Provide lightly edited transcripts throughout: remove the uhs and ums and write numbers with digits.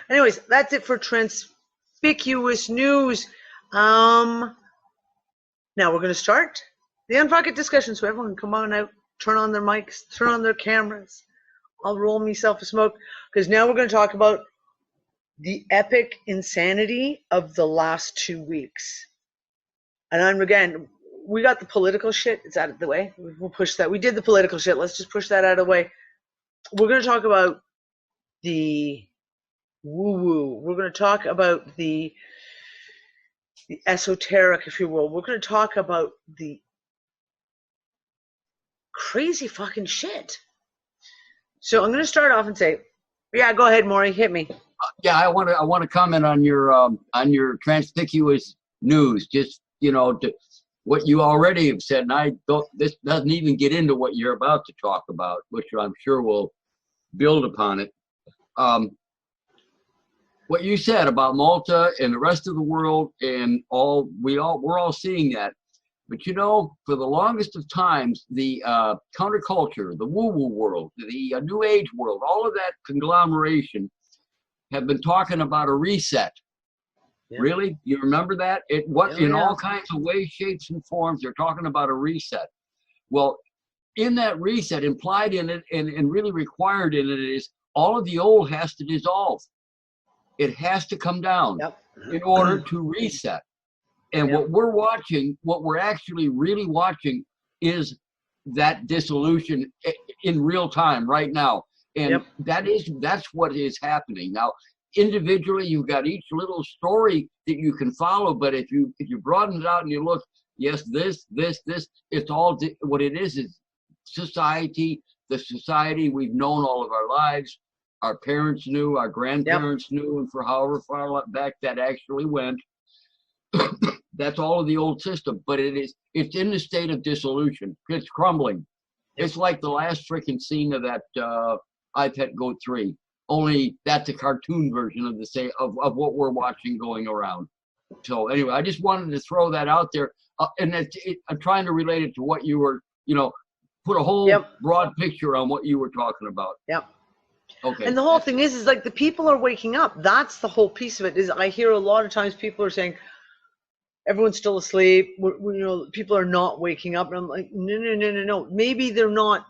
Anyways, that's it for conspicuous news. Now we're going to start the UnFuckIt discussion, so everyone can come on out, turn on their mics, turn on their cameras. I'll roll myself a smoke, because now we're going to talk about the epic insanity of the last 2 weeks. And again, we got the political shit. It's out of the way. We'll push that. We did the political shit. Let's just push that out of the way. We're going to talk about the woo-woo. We're going to talk about the esoteric, if you will. We're going to talk about the crazy fucking shit. So I'm going to start off and say, yeah, go ahead, Maury, hit me. Yeah, I want to comment on your conspicuous news. Just to what you already have said, and this doesn't even get into what you're about to talk about, which I'm sure will build upon it. What you said about Malta and the rest of the world, and we're all seeing that. But for the longest of times, the counterculture, the woo-woo world, the New Age world, all of that conglomeration have been talking about a reset. Yeah. Really? You remember that? In all kinds of ways, shapes, and forms, they're talking about a reset. Well, in that reset, implied in it and really required in it is all of the old has to dissolve. It has to come down in order to reset. And what we're actually really watching is that dissolution in real time right now. And that's what is happening. Now, individually, you've got each little story that you can follow, but if you broaden it out and you look, yes, this, it's all what it is society, the society we've known all of our lives. Our parents knew, our grandparents knew, and for however far back that actually went. That's all of the old system, but it's in the state of dissolution. It's crumbling. It's like the last freaking scene of that iPad Go 3. Only that's a cartoon version of what we're watching going around. So anyway, I just wanted to throw that out there, and I'm trying to relate it to what you were, put a whole broad picture on what you were talking about. Yep. Okay. And the whole thing is like the people are waking up. That's the whole piece of it. Is I hear a lot of times people are saying everyone's still asleep. People are not waking up, and I'm like, no. Maybe they're not.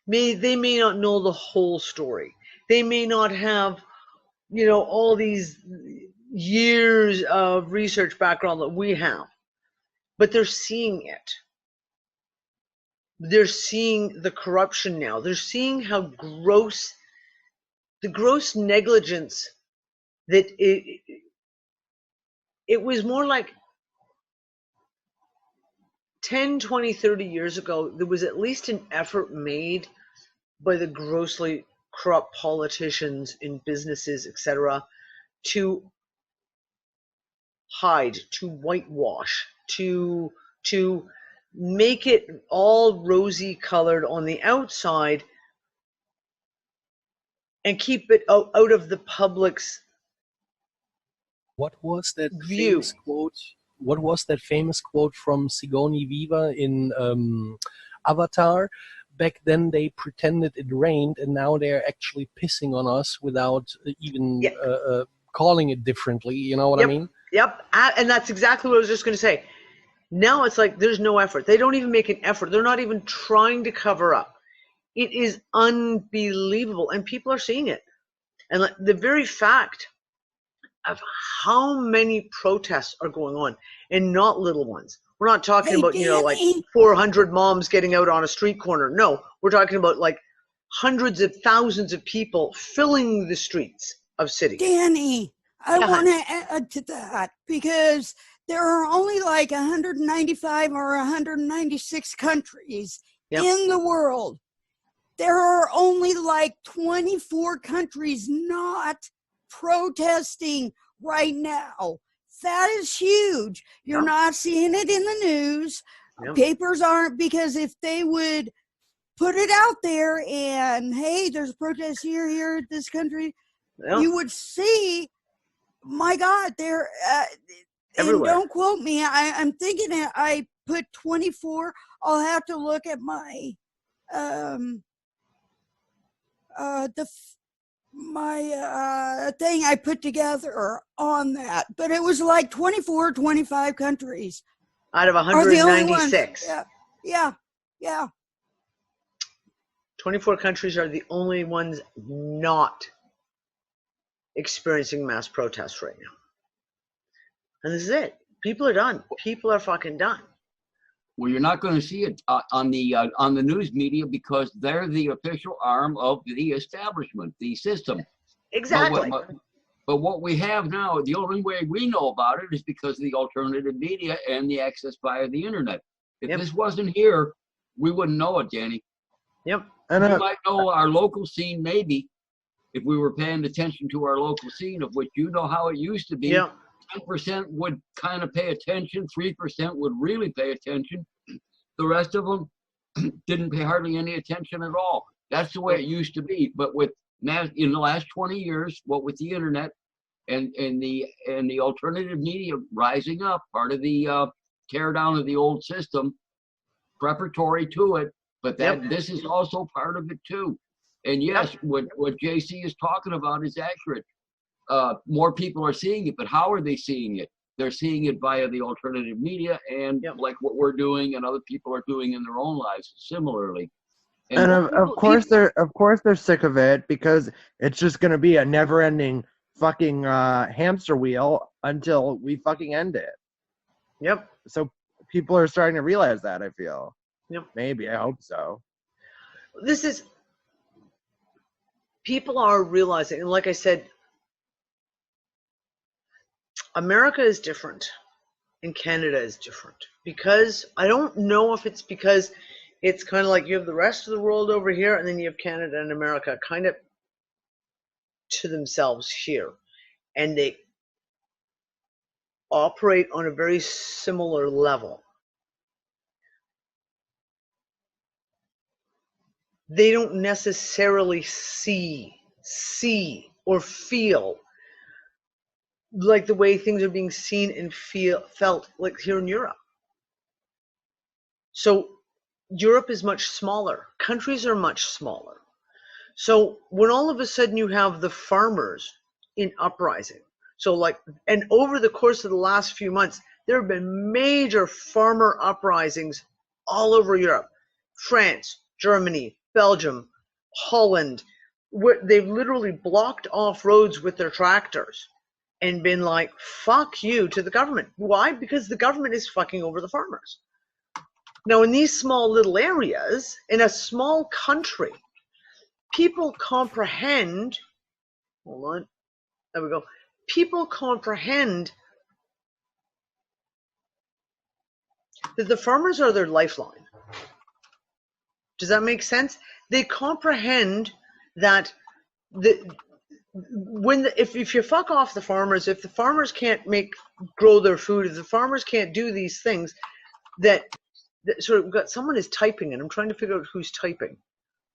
They may not know the whole story. They may not have, all these years of research background that we have, but they're seeing it. They're seeing the corruption now. They're seeing how gross negligence that it was more like 10, 20, 30 years ago, there was at least an effort made by the grossly corrupt politicians in businesses, etc., to hide, to whitewash, to make it all rosy colored on the outside and keep it out of the public's What was that view. Famous quote? What was that famous quote from Sigourney Weaver in Avatar? Back then they pretended it rained, and now they're actually pissing on us without even calling it differently. You know what I mean? Yep. And that's exactly what I was just going to say. Now it's like there's no effort. They don't even make an effort. They're not even trying to cover up. It is unbelievable. And people are seeing it. And the very fact of how many protests are going on, and not little ones. We're not talking about, like 400 moms getting out on a street corner. No, we're talking about like hundreds of thousands of people filling the streets of cities. Danny, I want to add to that, because there are only like 195 or 196 countries in the world. There are only like 24 countries not protesting right now. That is huge. You're not seeing it in the news. Papers aren't, because if they would put it out there and, hey, there's a protest here at this country, you would see, my God, they're everywhere. And don't quote me. I'm thinking I put 24. I'll have to look at my thing I put together on that, but it was like 24, 25 countries out of are the only ones. 196. Yeah. 24 countries are the only ones not experiencing mass protests right now. And this is it. People are done. People are fucking done. Well, you're not going to see it on the news media because they're the official arm of the establishment, the system. Exactly. But what we have now, the only way we know about it is because of the alternative media and the access via the internet. If this wasn't here, we wouldn't know it, Danny. Yep. And we might know our local scene, maybe, if we were paying attention to our local scene, of which you know how it used to be. Yeah. 10% would kind of pay attention, 3% would really pay attention. The rest of them didn't pay hardly any attention at all. That's the way it used to be. But with in the last 20 years, what with the internet and the alternative media rising up, part of the tear down of the old system, preparatory to it. But this is also part of it too. And yes, what JC is talking about is accurate. More people are seeing it, but how are they seeing it? They're seeing it via the alternative media and like what we're doing and other people are doing in their own lives similarly. And of course they're sick of it because it's just going to be a never-ending fucking hamster wheel until we fucking end it. Yep. So people are starting to realize that, I feel. Yep. Maybe, I hope so. People are realizing, and like I said, America is different and Canada is different because I don't know if it's because it's kind of like you have the rest of the world over here and then you have Canada and America kind of to themselves here, and they operate on a very similar level. They don't necessarily see or feel like the way things are being seen and felt like here in Europe. So Europe is much smaller. Countries are much smaller. So when all of a sudden you have the farmers in uprising, and over the course of the last few months, there have been major farmer uprisings all over Europe. France, Germany, Belgium, Holland, where they've literally blocked off roads with their tractors and been like, fuck you to the government. Why? Because the government is fucking over the farmers. Now, in these small little areas, in a small country, people comprehend, hold on, there we go. People comprehend that the farmers are their lifeline. Does that make sense? They comprehend that if you fuck off the farmers, if the farmers can't grow their food, if the farmers can't do these things, that someone is typing, and I'm trying to figure out who's typing.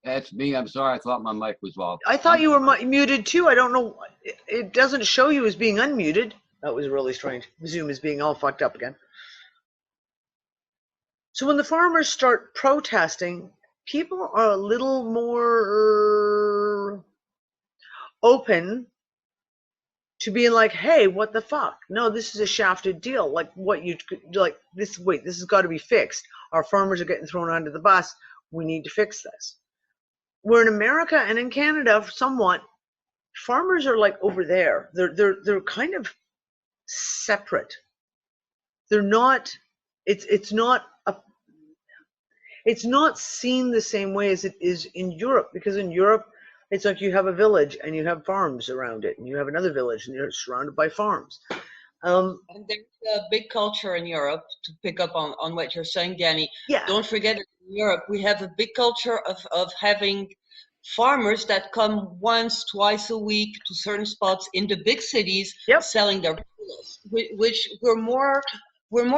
That's me. I'm sorry. I thought my mic was off. I thought you were muted too. I don't know. It doesn't show you as being unmuted. That was really strange. Zoom is being all fucked up again. So when the farmers start protesting, people are a little more open to being like, hey, what the fuck? No, this is a shafted deal. Like this has got to be fixed. Our farmers are getting thrown under the bus. We need to fix this. Where in America and in Canada, somewhat, farmers are like over there. They're kind of separate. They're not. It's not seen the same way as it is in Europe, because in Europe, it's like you have a village and you have farms around it, and you have another village and you're surrounded by farms. And there's a big culture in Europe, to pick up on what you're saying, Danny. Yeah. Don't forget that in Europe, we have a big culture of having farmers that come once, twice a week to certain spots in the big cities, selling their produce, which we're more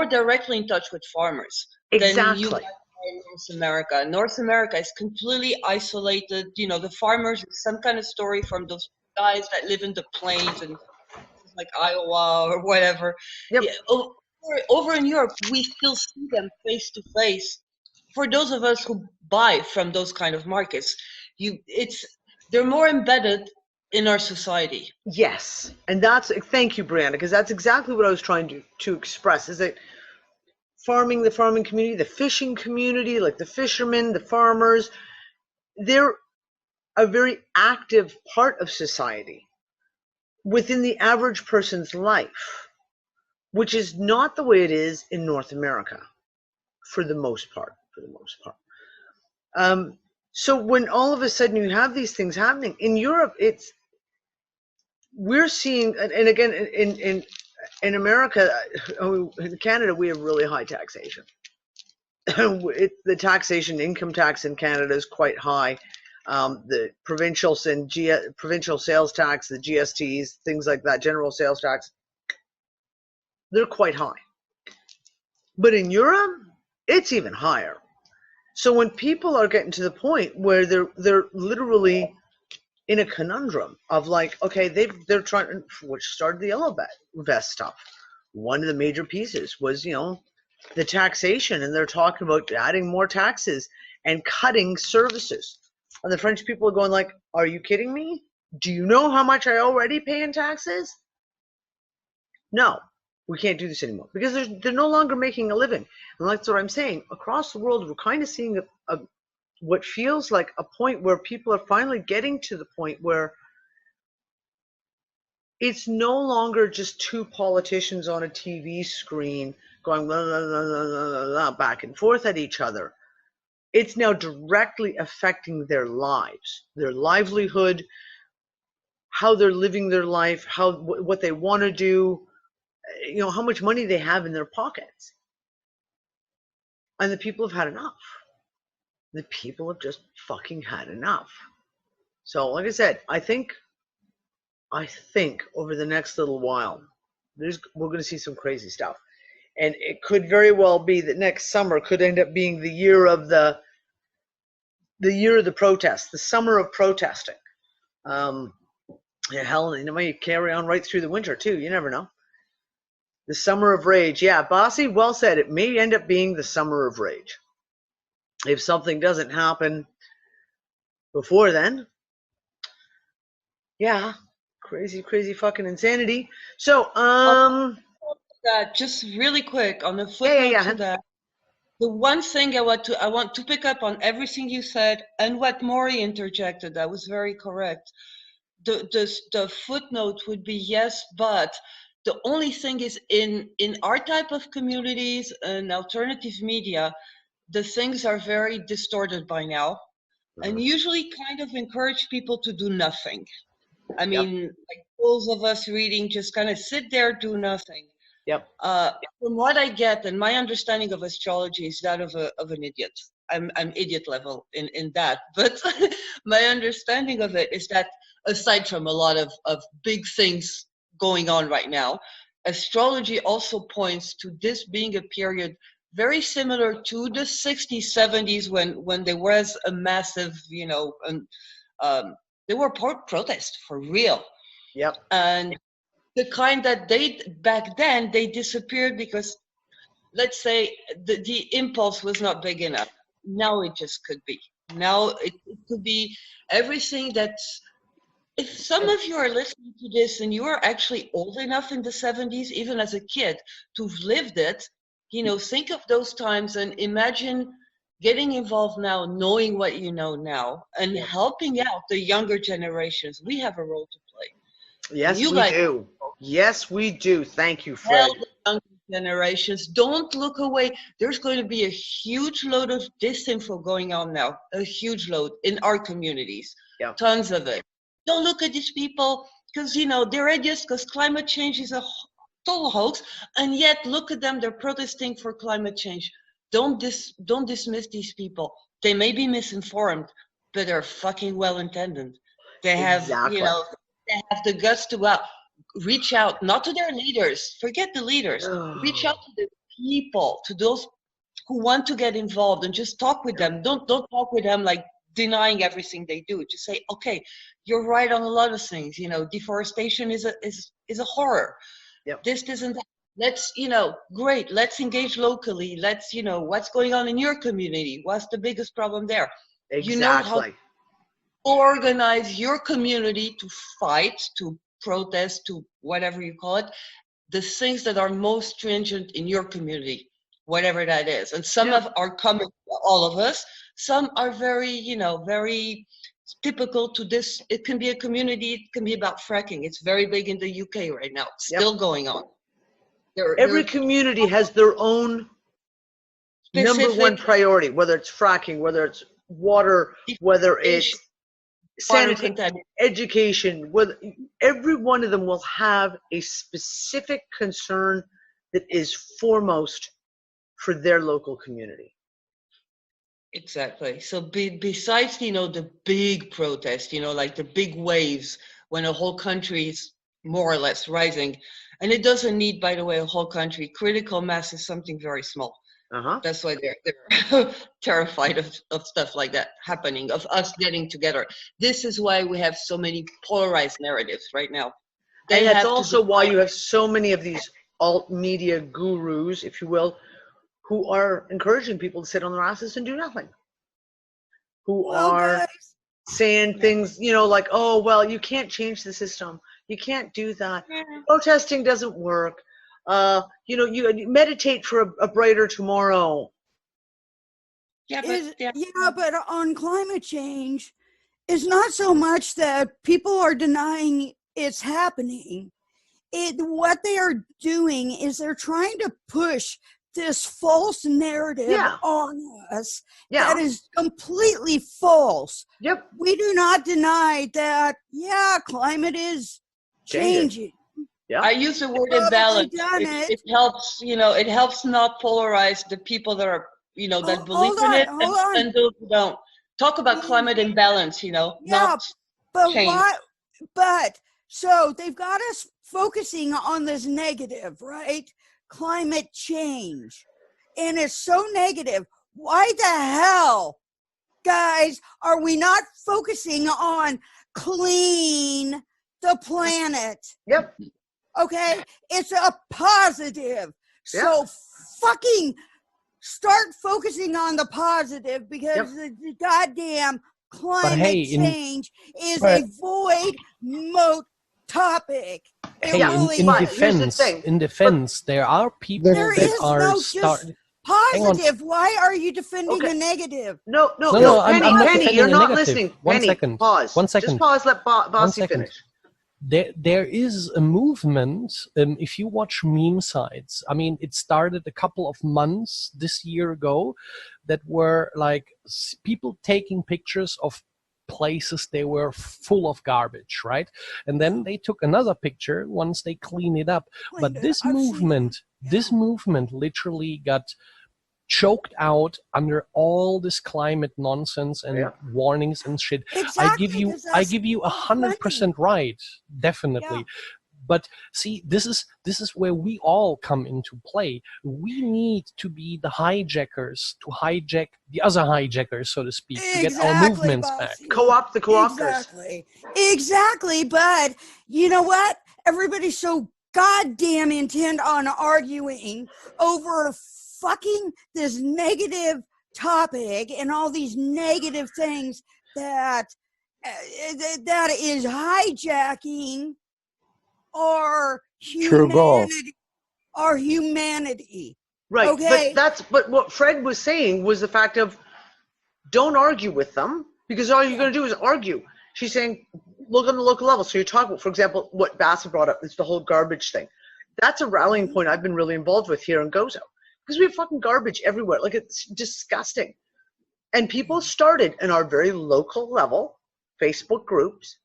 directly in touch with farmers. Exactly. North America. North America is completely isolated. You know, the farmers, some kind of story from those guys that live in the plains and like Iowa or whatever. Yep. Yeah, over in Europe, we still see them face to face. For those of us who buy from those kind of markets, they're more embedded in our society. Yes, and thank you, Brianna, because that's exactly what I was trying to express. Is that the farming community, the fishing community, like the fishermen, the farmers, they're a very active part of society within the average person's life, which is not the way it is in North America, for the most part. So when all of a sudden you have these things happening in Europe, we're seeing, and again, in America, in Canada, we have really high taxation. The taxation, income tax in Canada is quite high. The provincial sales tax, the GSTs, things like that, general sales tax, they're quite high. But in Europe, it's even higher. So when people are getting to the point where they're literally in a conundrum of like, okay, they're trying, which started the yellow vest stuff. One of the major pieces was, the taxation, and they're talking about adding more taxes and cutting services. And the French people are going like, are you kidding me? Do you know how much I already pay in taxes? No, we can't do this anymore because they're no longer making a living. And that's what I'm saying. Across the world, we're kind of seeing what feels like a point where people are finally getting to the point where it's no longer just two politicians on a TV screen going blah, blah, blah, blah, blah, blah, back and forth at each other. It's now directly affecting their lives, their livelihood, how they're living their life, what they want to do, how much money they have in their pockets. And the people have had enough. The people have just fucking had enough. So, like I said, I think over the next little while, we're going to see some crazy stuff. And it could very well be that next summer could end up being the year of the protest, the summer of protesting. Hell, it might carry on right through the winter too. You never know. The summer of rage. Yeah, Bossy, well said. It may end up being the summer of rage. If something doesn't happen before then, yeah, crazy fucking insanity. So, just really quick on the footnote to that. The one thing I want to pick up on everything you said and what Maury interjected. That was very correct. The footnote would be yes, but the only thing is in our type of communities and alternative media, the things are very distorted by now, and usually kind of encourage people to do nothing. I mean, like those of us reading, just kind of sit there, do nothing. Yep. From what I get, and my understanding of astrology is that of an idiot. I'm idiot level in that, but my understanding of it is that aside from a lot of big things going on right now, astrology also points to this being a period very similar to the 60s, 70s when there was a massive, there were protests for real. Yep. And the kind that back then they disappeared because, let's say, the impulse was not big enough. Now it just could be. Now it could be everything that's. If some of you are listening to this and you are actually old enough in the 70s, even as a kid, to have lived it, think of those times and imagine getting involved now, knowing what you know now, and helping out the younger generations. We have a role to play. Yes, we do. Yes, we do. Thank you, Fred. Tell the younger generations, don't look away. There's going to be a huge load of disinfo going on now, a huge load in our communities, tons of it. Don't look at these people because, they're idiots because climate change is a total hoax. And yet, look at them. They're protesting for climate change. Don't dismiss these people. They may be misinformed, but they're fucking well-intended. They have, they have the guts to reach out, not to their leaders. Forget the leaders. Reach out to the people, to those who want to get involved, and just talk with them. Don't talk with them like denying everything they do. Just say, okay, you're right on a lot of things. You know, deforestation is a horror. Yep. This isn't that. Let's, you know, great. Let's engage locally. Let's, you know, what's going on in your community? What's the biggest problem there? Exactly. You know how to organize your community to fight, to protest, to whatever you call it, the things that are most stringent in your community, whatever that is. And some of are common to all of us. Some are very, you know, very typical to this. It can be a community. It can be about fracking. It's very big in the UK right now. It's still going on. Every community has their own number one priority, whether it's fracking, whether it's water, whether it's sanitation, education. Whether, every one of them will have a specific concern that is foremost for their local community. Exactly. So besides, you know, the big protest, you know, like the big waves when a whole country is more or less rising, and it doesn't need, by the way, a whole country. Critical mass is something very small. That's why they're terrified of stuff like that happening, of us getting together. This is why we have so many polarized narratives right now. And that's also why you have so many of these alt media gurus, if you will, who are encouraging people to sit on their asses and do nothing. Who are saying things, you know, like, oh, well, you can't change the system. You can't do that. Protesting doesn't work. You know, you meditate for a brighter tomorrow. Yeah, but on climate change, it's not so much that people are denying it's happening. What they are doing is they're trying to push this false narrative on us that is completely false. Yep. We do not deny that, climate is changing. Yeah. I use the word imbalance. It helps, you know, it helps not polarize the people that are, you know, that believe in it and those who don't. Talk about climate imbalance, you know, not change. But so they've got us focusing on this negative, right? Climate change. And it's so negative. Why the hell, guys, are we not focusing on clean the planet? Yep. Okay, it's a positive. So fucking start focusing on the positive, because the goddamn climate change is a void moat topic. Hey, in defense, there are people that are positive. Why are you defending the negative? No, I'm not Penny, you're not negative. listening. One second. Just pause, let Bossy finish. There is a movement, if you watch meme sites, I mean, it started a couple of months this year ago, that were like people taking pictures of places they were full of garbage, right? And then they took another picture once they clean it up. But this movement literally got choked out under all this climate nonsense and warnings and shit. Exactly, I give you 100% right, definitely. But see, this is where we all come into play. We need to be the hijackers to hijack the other hijackers, so to speak, to get our movements back. Co-opt the co-opters. Exactly. But you know what? Everybody's so goddamn intent on arguing over fucking this negative topic and all these negative things that is hijacking our humanity. Right. Okay. But what Fred was saying was the fact of, don't argue with them, because all you're going to do is argue. She's saying, look on the local level. So you're talking about, for example, what Bassett brought up is the whole garbage thing. That's a rallying point I've been really involved with here in Gozo, because we have fucking garbage everywhere. Like, it's disgusting. And people started in our very local level Facebook groups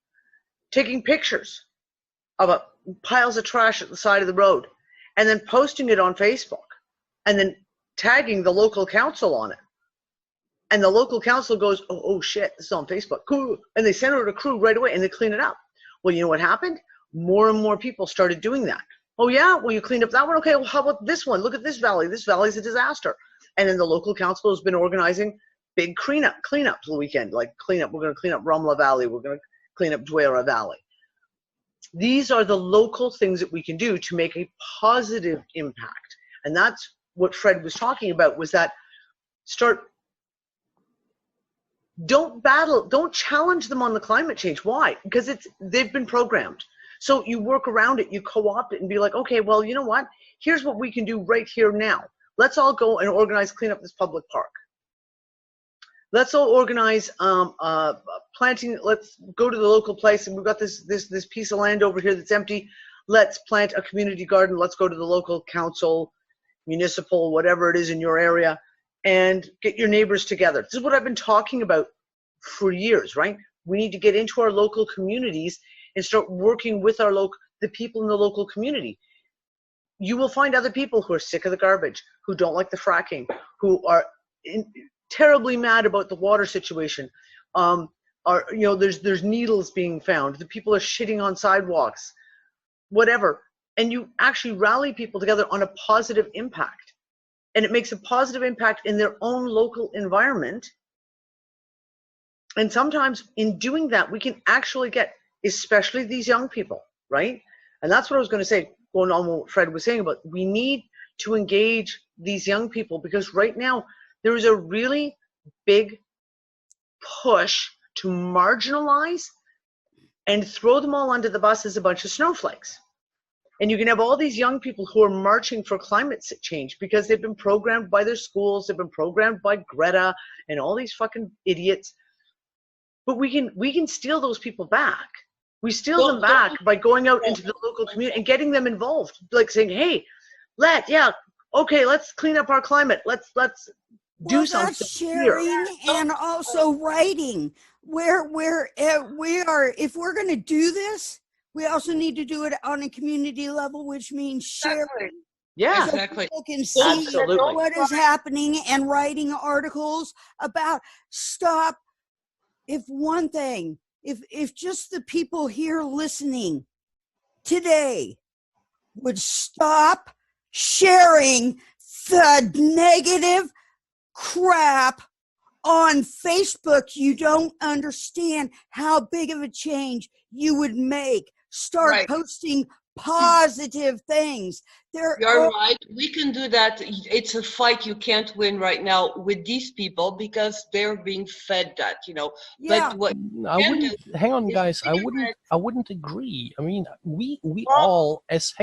taking pictures of piles of trash at the side of the road and then posting it on Facebook and then tagging the local council on it. And the local council goes, oh shit, this is on Facebook. Cool. And they send out a crew right away and they clean it up. Well, you know what happened? More and more people started doing that. Oh yeah, well, you cleaned up that one. Okay, well, how about this one? Look at this valley. This valley is a disaster. And then the local council has been organizing big cleanups the weekend, like we're going to clean up Rumla Valley, we're going to clean up Dwara Valley. These are the local things that we can do to make a positive impact. And that's what Fred was talking about, was that don't challenge them on the climate change. Why? Because they've been programmed. So you work around it, you co-opt it and be like, okay, well, you know what? Here's what we can do right here now. Let's all go and clean up this public park. Let's all organize planting. Let's go to the local place, and we've got this piece of land over here that's empty. Let's plant a community garden. Let's go to the local council, municipal, whatever it is in your area, and get your neighbors together. This is what I've been talking about for years, right? We need to get into our local communities and start working with the people in the local community. You will find other people who are sick of the garbage, who don't like the fracking, who are terribly mad about the water situation. There's needles being found. The people are shitting on sidewalks, whatever. And you actually rally people together on a positive impact. And it makes a positive impact in their own local environment. And sometimes in doing that, we can actually get, especially these young people, right? And that's what I was going to say, going on what Fred was saying about, we need to engage these young people, because right now there is a really big push to marginalize and throw them all under the bus as a bunch of snowflakes. And you can have all these young people who are marching for climate change because they've been programmed by their schools, they've been programmed by Greta and all these fucking idiots. But we can steal those people back. We steal them back by going out into the local community and getting them involved, like saying, hey, let's clean up our climate. Let's do something. That's sharing and also writing. Where we are, if we're going to do this, we also need to do it on a community level, which means sharing. Yeah, so exactly. People can see Absolutely. what is happening and writing articles about stop. If just the people here listening today would stop sharing the negative crap on Facebook, you don't understand how big of a change you would make. Start posting positive things. You're right. We can do that. It's a fight you can't win right now with these people because they're being fed that, Yeah. But what hang on, guys. I wouldn't agree. I mean, we all as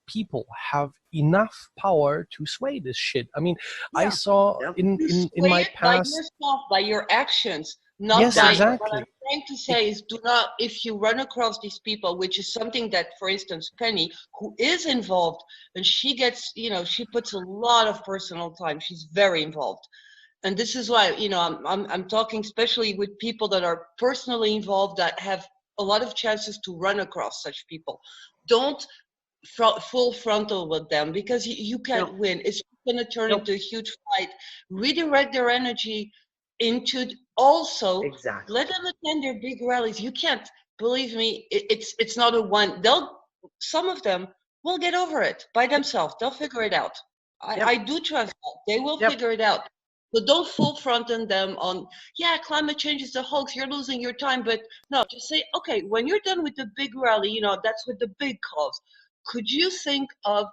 people have enough power to sway this shit. I mean, I saw in my past by yourself, by your actions. Not yes, by, exactly. What I'm trying to say is, do not, if you run across these people, which is something that, for instance, Penny, who is involved, and she gets, she puts a lot of personal time. She's very involved. And this is why, I'm talking especially with people that are personally involved, that have a lot of chances to run across such people. Don't full frontal with them, because you can't win. It's going to turn into a huge fight. Redirect their energy into also let them attend their big rallies. You can't, believe me, it's not a one. Some of them will get over it by themselves. They'll figure it out. I do trust that. They will figure it out. But don't full front on them on, climate change is a hoax, you're losing your time. But no, just say, okay, when you're done with the big rally, that's with the big cause. Could you think of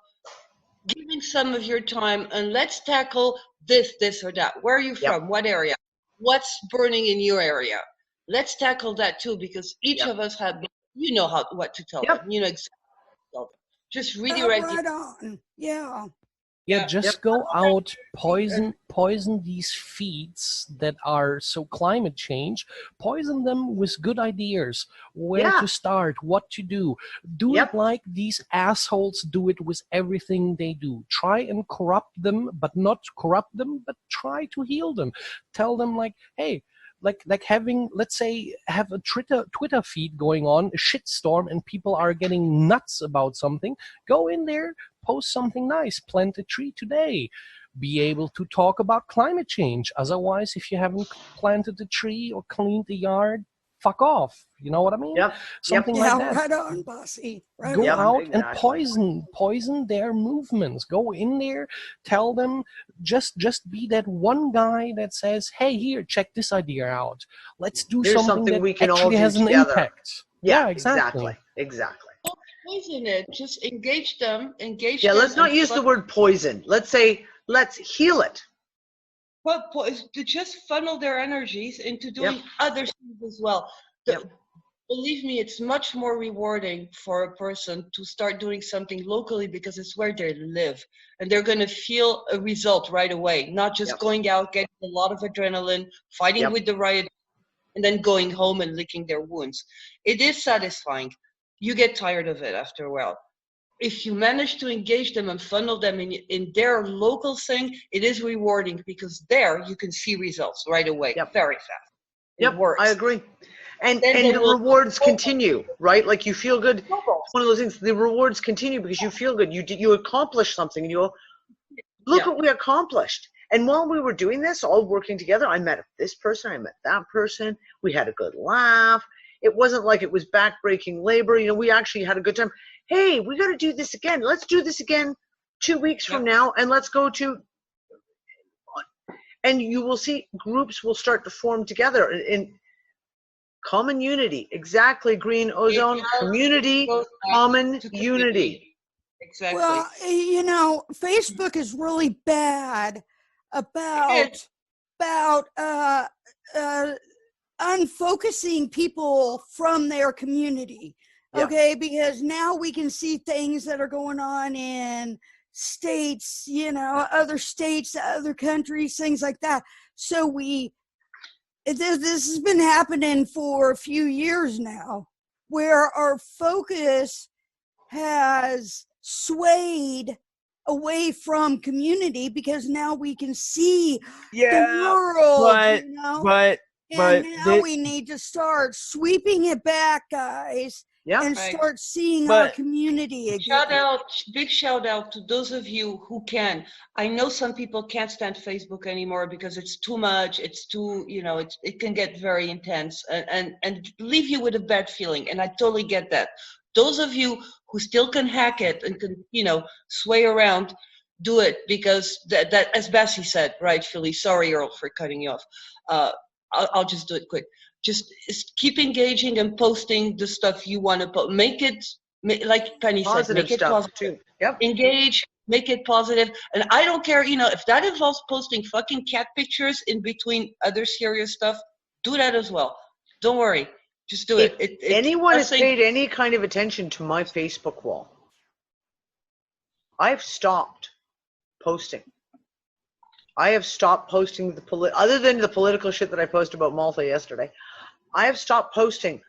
giving some of your time and let's tackle this or that? Where are you from? What area? What's burning in your area? Let's tackle that too, because each of us have, what to tell them. Exactly. Just redirect. Right on. Just go out, poison these feeds that are so climate change, poison them with good ideas, where to start, what to do. Do it like these assholes do it with everything they do. Try and corrupt them, but not corrupt them, but try to heal them. Tell them like, hey, like having, let's say, have a Twitter feed going on, a shitstorm, and people are getting nuts about something. Go in there, post something nice, plant a tree today. Be able to talk about climate change. Otherwise, if you haven't planted a tree or cleaned the yard, fuck off. You know what I mean? Yep. Something Yeah, like that. right on, bossy. Right Go Yep, out exactly. and poison their movements. Go in there, tell them, just be that one guy that says, hey, here, check this idea out. Let's do Here's something that we can all actually do has an together. impact. Yeah, exactly. Exactly. Poison it. Just engage them. Yeah, let's not use the word poison. Let's say, let's heal it. But to just funnel their energies into doing other things as well. Believe me, it's much more rewarding for a person to start doing something locally because it's where they live. And they're going to feel a result right away, not just going out, getting a lot of adrenaline, fighting with the riot, and then going home and licking their wounds. It is satisfying. You get tired of it after a while. If you manage to engage them and funnel them in their local thing, it is rewarding because there you can see results right away, very fast. It works. I agree. And the rewards continue, right? Like you feel good. It's one of those things. The rewards continue because you feel good. You accomplish something, and you go, look what we accomplished. And while we were doing this, all working together, I met this person, I met that person. We had a good laugh. It wasn't like it was backbreaking labor. You know, we actually had a good time. Hey, we got to do this again. Let's do this again 2 weeks from now, and let's go to. And you will see groups will start to form together in common unity. Exactly, green ozone, community, common unity. Exactly. Well, you know, Facebook is really bad about unfocusing people from their community. Okay, because now we can see things that are going on in states, you know, other states, other countries, things like that. So this has been happening for a few years now, where our focus has swayed away from community because now we can see the world, you know? But now we need to start sweeping it back, guys. And start seeing our community again. Big shout out to those of you who can. I know some people can't stand Facebook anymore because it's too much. It's too, you know, it can get very intense and leave you with a bad feeling. And I totally get that. Those of you who still can hack it and can, you know, sway around, do it because that as Bessie said, rightfully, sorry, Earl, for cutting you off. I'll just do it quick. Just keep engaging and posting the stuff you want to post. Make it, like Penny said, make it positive. Too. Engage, make it positive. And I don't care, you know, if that involves posting fucking cat pictures in between other serious stuff, do that as well. Don't worry. Just do it. If anyone has paid any kind of attention to my Facebook wall, I've stopped posting. I have stopped posting other than the political shit that I posted about Malta yesterday. I have stopped posting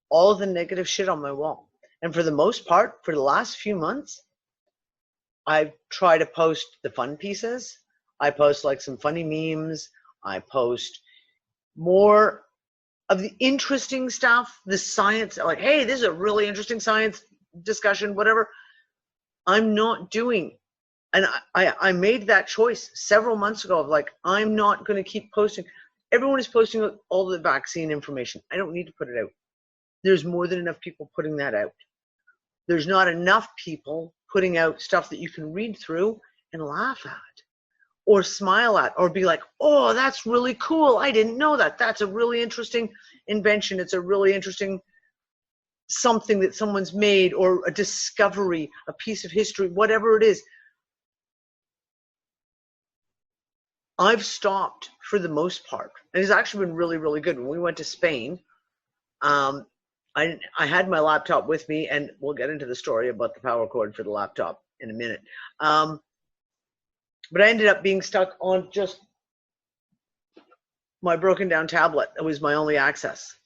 all of the negative shit on my wall. And for the most part, for the last few months, I try to post the fun pieces. I post like some funny memes. I post more of the interesting stuff, the science, like, hey, this is a really interesting science discussion, whatever. I'm not doing. And I made that choice several months ago of like, I'm not going to keep posting. Everyone is posting all the vaccine information. I don't need to put it out. There's more than enough people putting that out. There's not enough people putting out stuff that you can read through and laugh at or smile at or be like, oh, that's really cool. I didn't know that. That's a really interesting invention. It's a really interesting something that someone's made or a discovery, a piece of history, whatever it is. I've stopped for the most part. And it's actually been really, really good. When we went to Spain, I had my laptop with me, and we'll get into the story about the power cord for the laptop in a minute. But I ended up being stuck on just my broken down tablet. It was my only access.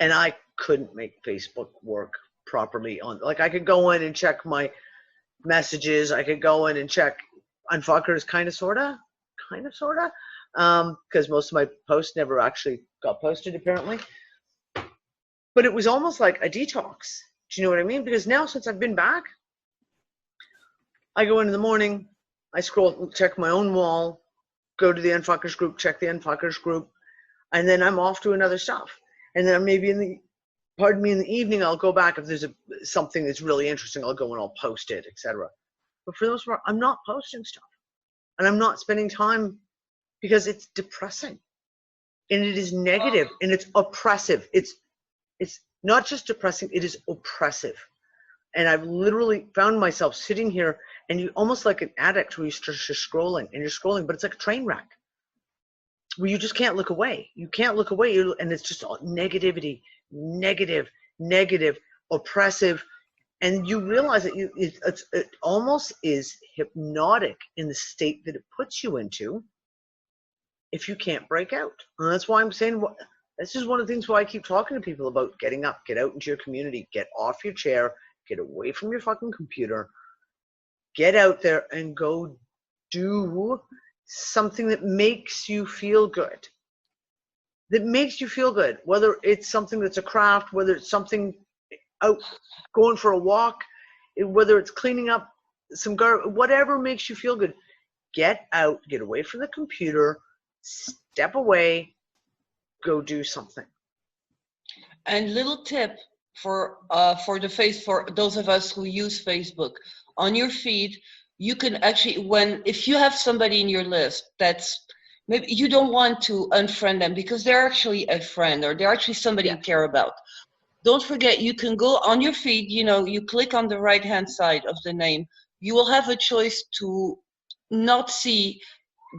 And I couldn't make Facebook work properly on, like, I could go in and check my messages. I could go in and check Unfuckers, kind of, sort of, because most of my posts never actually got posted, apparently. But it was almost like a detox. Do you know what I mean? Because now, since I've been back, I go in the morning, I scroll, check my own wall, go to the Unfuckers group, check the Unfuckers group, and then I'm off to another stuff. And then maybe in the evening, I'll go back if there's something that's really interesting. I'll go and I'll post it, etc. But for the most part, I'm not posting stuff, and I'm not spending time because it's depressing, and it is negative, and it's oppressive. It's not just depressing; it is oppressive. And I've literally found myself sitting here, and you almost like an addict where you're just scrolling, and you're scrolling, but it's like a train wreck where you just can't look away. You can't look away, and it's just all negativity, negative, oppressive, and you realize that it almost is hypnotic in the state that it puts you into if you can't break out. And that's why I'm saying, this is one of the things why I keep talking to people about getting up, get out into your community, get off your chair, get away from your fucking computer, get out there and go do something that makes you feel good. That makes you feel good, whether it's something that's a craft, whether it's something out going for a walk, whether it's cleaning up some garbage, whatever makes you feel good. Get out, get away from the computer, step away, go do something. And little tip for those of us who use Facebook, on your feed, you can actually, if you have somebody in your list that's maybe you don't want to unfriend them because they're actually a friend or they're actually somebody you care about. Don't forget, you can go on your feed, you click on the right-hand side of the name. You will have a choice to not see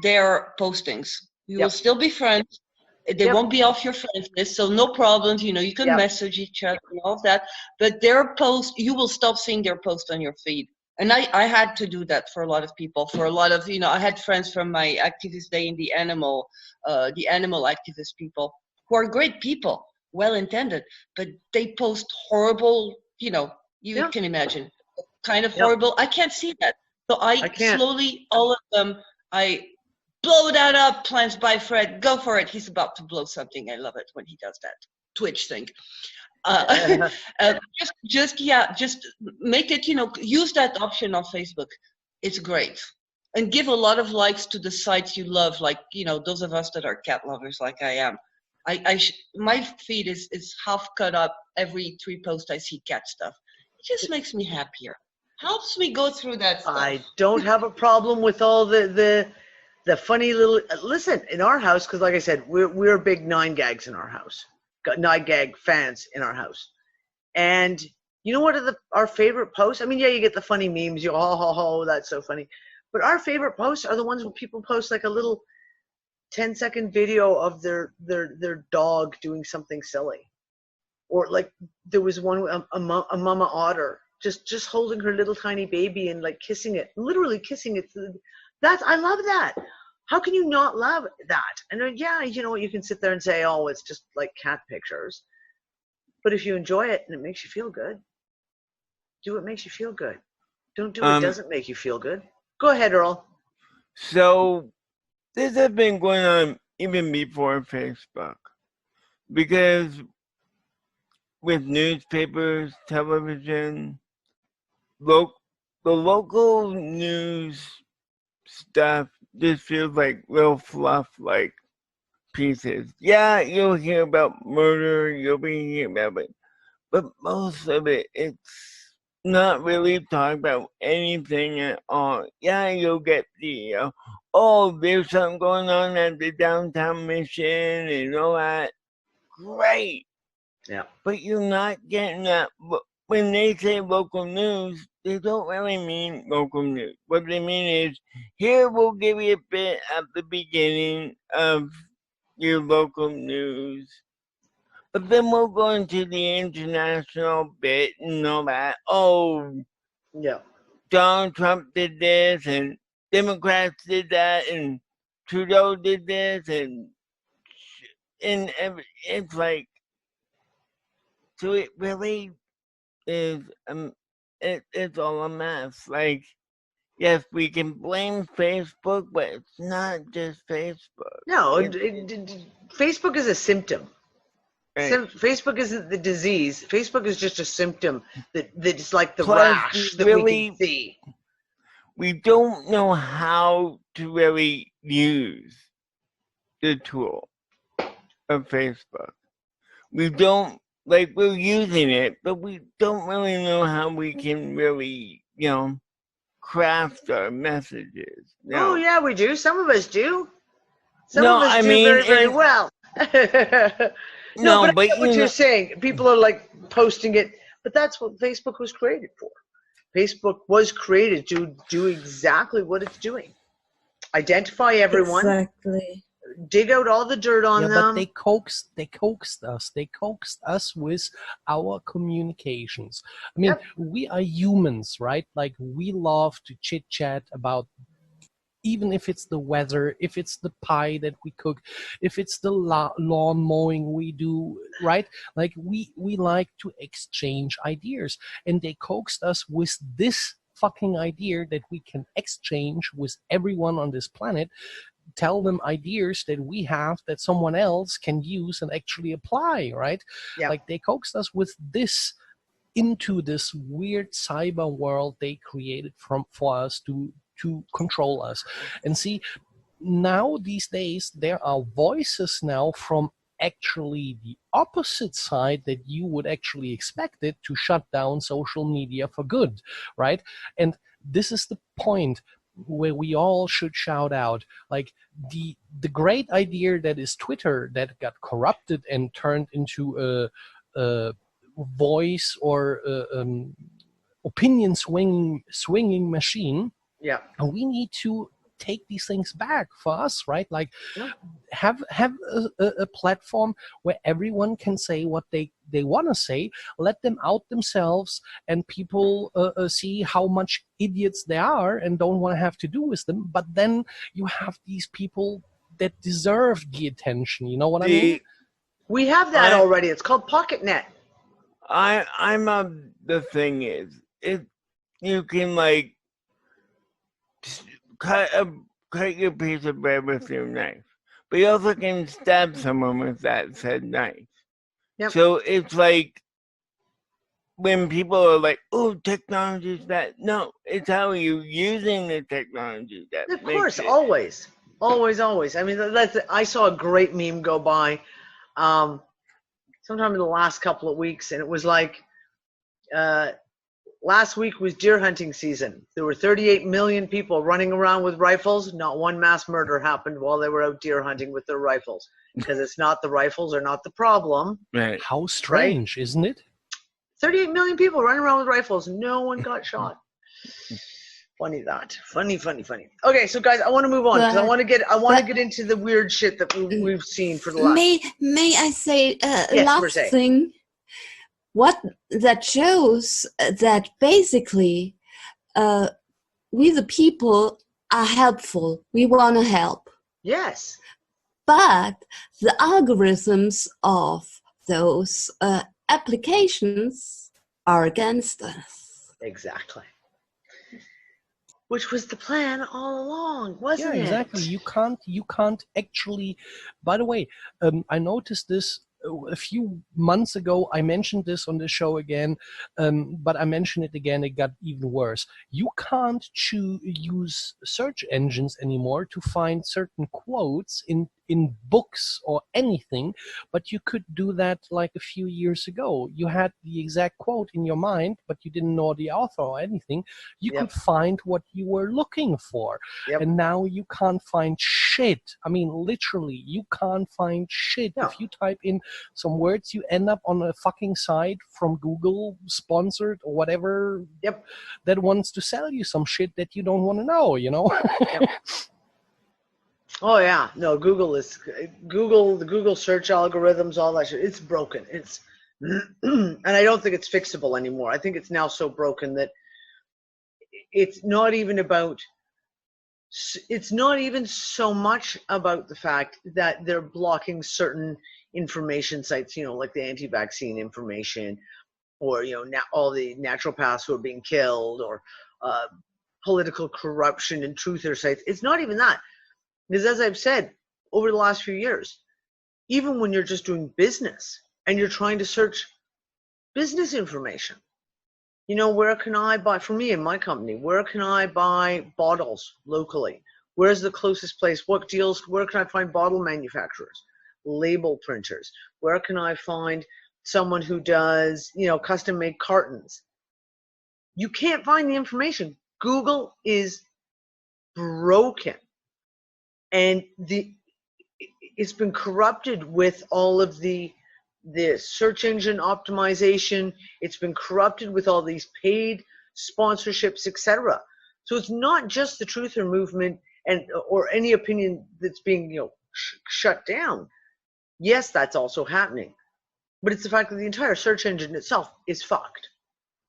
their postings. You will still be friends. They won't be off your friends list, so no problems. You can message each other and all of that. But their post, you will stop seeing their post on your feed. And I had to do that for a lot of people. For a lot of, I had friends from my activist day in the animal activist people who are great people, well-intended, but they post horrible, you can imagine, kind of horrible. I can't see that. So I slowly, all of them, I blow that up, plans by Fred, go for it. He's about to blow something. I love it when he does that Twitch thing. Just make it, use that option on Facebook. It's great. And give a lot of likes to the sites you love, like, those of us that are cat lovers like I am. My feed is half cut up. Every 3 posts I see cat stuff. It just makes me happier. Helps me go through that stuff. I don't have a problem with all the funny little, listen, in our house, because like I said, we're big 9gags in our house. Got 9gag fans in our house. And you know what are our favorite posts? I mean, you get the funny memes, that's so funny. But our favorite posts are the ones where people post like a little 10-second video of their dog doing something silly. Or like there was one, a mama otter just holding her little tiny baby and like kissing it, literally kissing it. I love that. How can you not love that? And you can sit there and say, oh, it's just like cat pictures. But if you enjoy it and it makes you feel good, do what makes you feel good. Don't do what doesn't make you feel good. Go ahead, Earl. So this has been going on even before Facebook. Because with newspapers, television, the local news stuff just feels like real fluff like pieces. Yeah, you'll hear about murder, you'll be hearing about it, but most of it's not really talking about anything at all. Yeah, you'll get the there's something going on at the downtown mission and all that. Great. Yeah. But you're not getting that. When they say local news, they don't really mean local news. What they mean is, here we'll give you a bit at the beginning of your local news, but then we'll go into the international bit and all that. Donald Trump did this, and Democrats did that, and Trudeau did this, and it's like, so it really is it's all a mess. Like, yes, we can blame Facebook, but it's not just Facebook. No, Facebook is a symptom. Right. Facebook isn't the disease. Facebook is just a symptom that's like the rash that we can see. We don't know how to really use the tool of Facebook. we don't, like, we're using it, but we don't really know how we can really, craft our messages. Oh, yeah, we do. Some of us do. Some No, of us I do mean, very, very well. No, but I get what you're know, saying. People are like posting it, but that's what Facebook was created for. Facebook was created to do exactly what it's doing. Identify everyone, Exactly. dig out all the dirt on Yeah, them. but they coaxed us with our communications. I mean, we are humans, right? Like, we love to chit chat about, even if it's the weather, if it's the pie that we cook, if it's the lawn mowing we do, right? Like, we like to exchange ideas, and they coaxed us with this fucking idea that we can exchange with everyone on this planet, tell them ideas that we have that someone else can use and actually apply, right? Yeah. Like, they coaxed us with this into this weird cyber world they created for us to control us. And see, now these days there are voices now from actually the opposite side that you would actually expect it to shut down social media for good, right? And this is the point where we all should shout out, like, the great idea that is Twitter, that got corrupted and turned into a voice or opinion swinging machine. Yeah. And we need to take these things back for us, right? Like, have a platform where everyone can say what they want to say, let them out themselves, and people see how much idiots they are and don't want to have to do with them. But then you have these people that deserve the attention. You know what I mean? We have that already. It's called PocketNet. The thing is, you can, like, cut your piece of bread with your knife, but you also can stab someone with that said knife. Yep. So it's like, when people are like, "Oh, technology is that," no, it's how you're using the technology that. Of course, always. I mean, I saw a great meme go by, sometime in the last couple of weeks, and it was like, last week was deer hunting season. There were 38 million people running around with rifles. Not one mass murder happened while they were out deer hunting with their rifles, because it's not the rifles are not the problem. Right. How strange, right? Isn't it? 38 million people running around with rifles. No one got shot. Funny that. Funny. Okay, so guys, I want to move on because I want to get into the weird shit that we've seen for the last. May I say yes, last thing? What that shows that basically we the people are helpful. We want to help. Yes. But the algorithms of those applications are against us. Exactly. Which was the plan all along, wasn't it? Yeah, exactly. You can't actually. By the way, I noticed this a few months ago. I mentioned this on the show again, but I mentioned it again. It got even worse. You can't use search engines anymore to find certain quotes in books or anything, but you could do that like a few years ago. You had the exact quote in your mind, but you didn't know the author or anything. You could find what you were looking for. And now you can't find shit. I mean, literally, you can't find shit. If you type in some words, you end up on a fucking site from Google, sponsored or whatever, that wants to sell you some shit that you don't want to know, you know? Oh yeah, no, the Google search algorithms, all that shit, it's broken. It's, and I don't think it's fixable anymore. I think it's now so broken that it's not even so much about the fact that they're blocking certain information sites, you know, like the anti-vaccine information, or, you know, now all the naturopaths who are being killed, or political corruption and truther sites. It's not even that. Because as I've said, over the last few years, even when you're just doing business and you're trying to search business information, you know, where can I buy, for me and my company, where can I buy bottles locally? Where's the closest place? What deals, where can I find bottle manufacturers? label printers? Where can I find someone who does, custom made cartons? You can't find the information. Google is broken, and it's been corrupted with all of the search engine optimization. It's been corrupted with all these paid sponsorships, etc. So it's not just the truther movement or any opinion that's being shut down. Yes, that's also happening, but it's the fact that the entire search engine itself is fucked.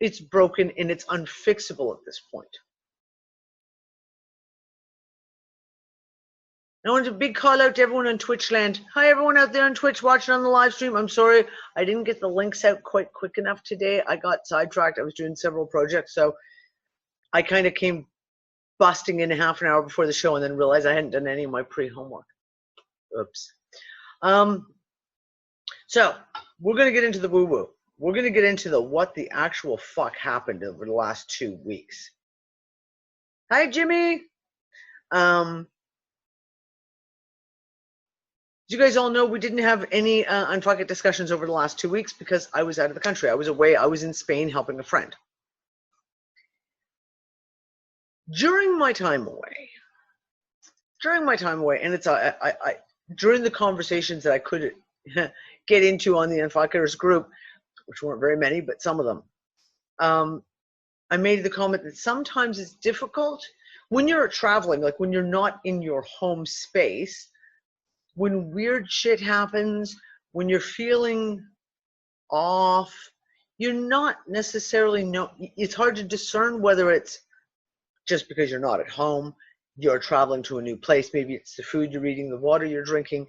It's broken and it's unfixable at this point. I want a big call out to everyone on Twitch land. Hi, everyone out there on Twitch watching on the live stream. I'm sorry I didn't get the links out quite quick enough today. I got sidetracked. I was doing several projects, so I kind of came busting in half an hour before the show and then realized I hadn't done any of my pre-homework. Oops. So we're going to get into the woo-woo. We're going to get into what the actual fuck happened over the last 2 weeks. Hi, Jimmy. You guys all know we didn't have any UnFuckIt discussions over the last 2 weeks because I was out of the country. I was away. I was in Spain helping a friend. During my time away, and it's during the conversations that I could get into on the UnFuckers group, which weren't very many, but some of them, I made the comment that sometimes it's difficult when you're traveling, like when you're not in your home space. When weird shit happens, when you're feeling off, you're not necessarily it's hard to discern whether it's just because you're not at home, you're traveling to a new place, maybe it's the food you're eating, the water you're drinking.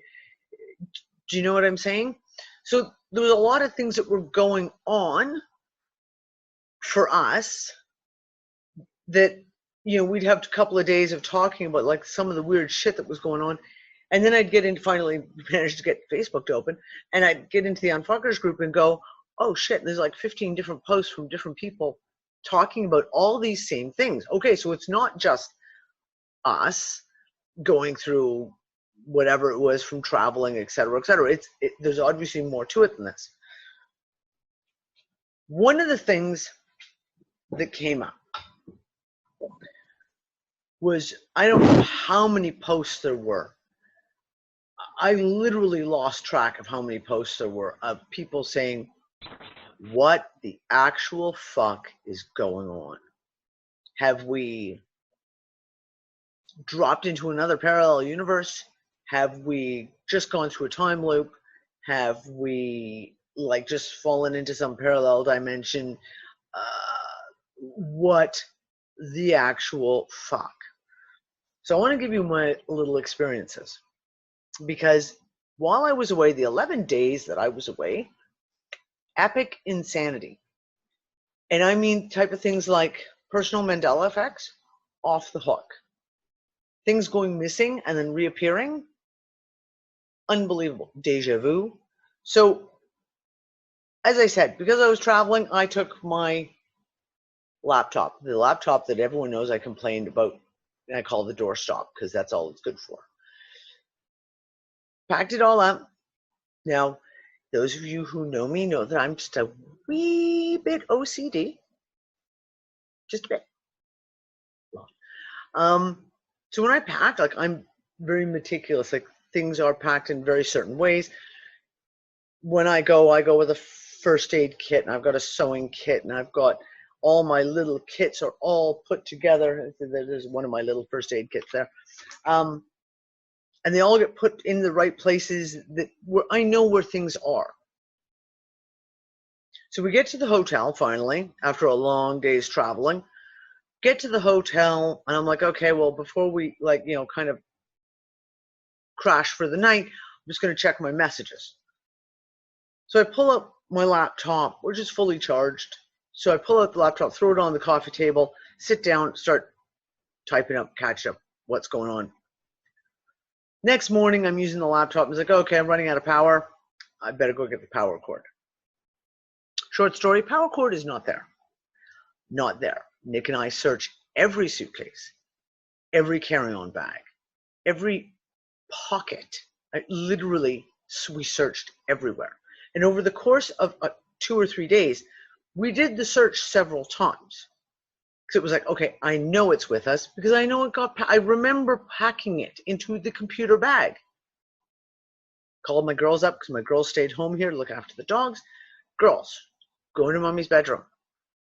Do you know what I'm saying? So there was a lot of things that were going on for us that, we'd have a couple of days of talking about like some of the weird shit that was going on. And then I'd get in, finally managed to get Facebook to open, and I'd get into the UnFuckers group and go, oh shit, there's like 15 different posts from different people talking about all these same things. Okay, so it's not just us going through whatever it was from traveling, et cetera, et cetera. There's obviously more to it than this. One of the things that came up was, I don't know how many posts there were. I literally lost track of how many posts there were of people saying, what the actual fuck is going on? Have we dropped into another parallel universe? Have we just gone through a time loop? Have we just fallen into some parallel dimension? What the actual fuck? So I want to give you my little experiences. Because while I was away, the 11 days that I was away, epic insanity. And I mean type of things like personal Mandela effects, off the hook. Things going missing and then reappearing, unbelievable. Deja vu. So, as I said, because I was traveling, I took my laptop, the laptop that everyone knows I complained about, and I call the doorstop because that's all it's good for. Packed it all up. Now, those of you who know me know that I'm just a wee bit OCD. Just a bit. So when I pack, I'm very meticulous. Things are packed in very certain ways. When I go with a first aid kit, and I've got a sewing kit, and I've got all my little kits are all put together. There's one of my little first aid kits there. And they all get put in the right places where I know where things are. So we get to the hotel finally, after a long day's traveling. Get to the hotel, and I'm like, okay, well, before we kind of crash for the night, I'm just going to check my messages. So I pull up my laptop, which is fully charged. So I pull out the laptop, throw it on the coffee table, sit down, start typing up, catch up, what's going on. Next morning, I'm using the laptop. I was like, okay, I'm running out of power. I better go get the power cord. Short story, power cord is not there. Not there. Nick and I search every suitcase, every carry-on bag, every pocket. Literally So we searched everywhere. And over the course of 2 or 3 days, we did the search several times. Because it was like, okay, I know it's with us because I know it got, I remember packing it into the computer bag. Called my girls up because my girls stayed home here to look after the dogs. Girls, go into mommy's bedroom.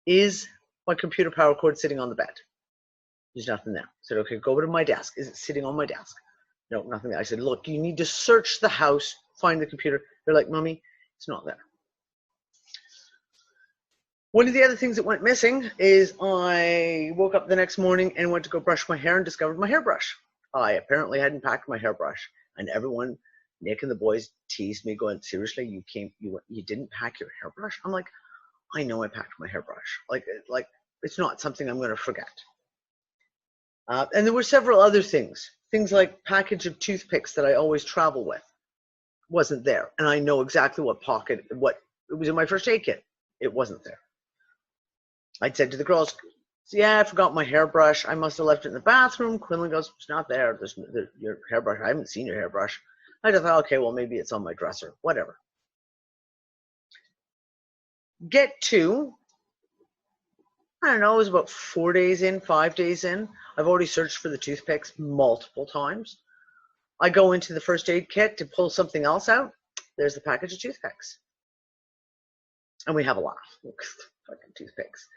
Is my computer power cord sitting on the bed? There's nothing there. I said, okay, go over to my desk. Is it sitting on my desk? No, nothing there. I said, look, you need to search the house, find the computer. They're like, Mommy, it's not there. One of the other things that went missing is I woke up the next morning and went to go brush my hair and discovered my hairbrush. I apparently hadn't packed my hairbrush, and everyone, Nick and the boys, teased me going, seriously, you didn't pack your hairbrush? I'm like, I know I packed my hairbrush. Like it's not something I'm going to forget. And there were several other things like package of toothpicks that I always travel with wasn't there. And I know exactly what it was in my first aid kit. It wasn't there. I'd said to the girls, yeah, I forgot my hairbrush. I must have left it in the bathroom. Quinlan goes, it's not there. There's your hairbrush. I haven't seen your hairbrush. I just thought, okay, well, maybe it's on my dresser, whatever. Get to, I don't know, it was about 4 days in, 5 days in. I've already searched for the toothpicks multiple times. I go into the first aid kit to pull something else out. There's the package of toothpicks. And we have a laugh. Fucking toothpicks.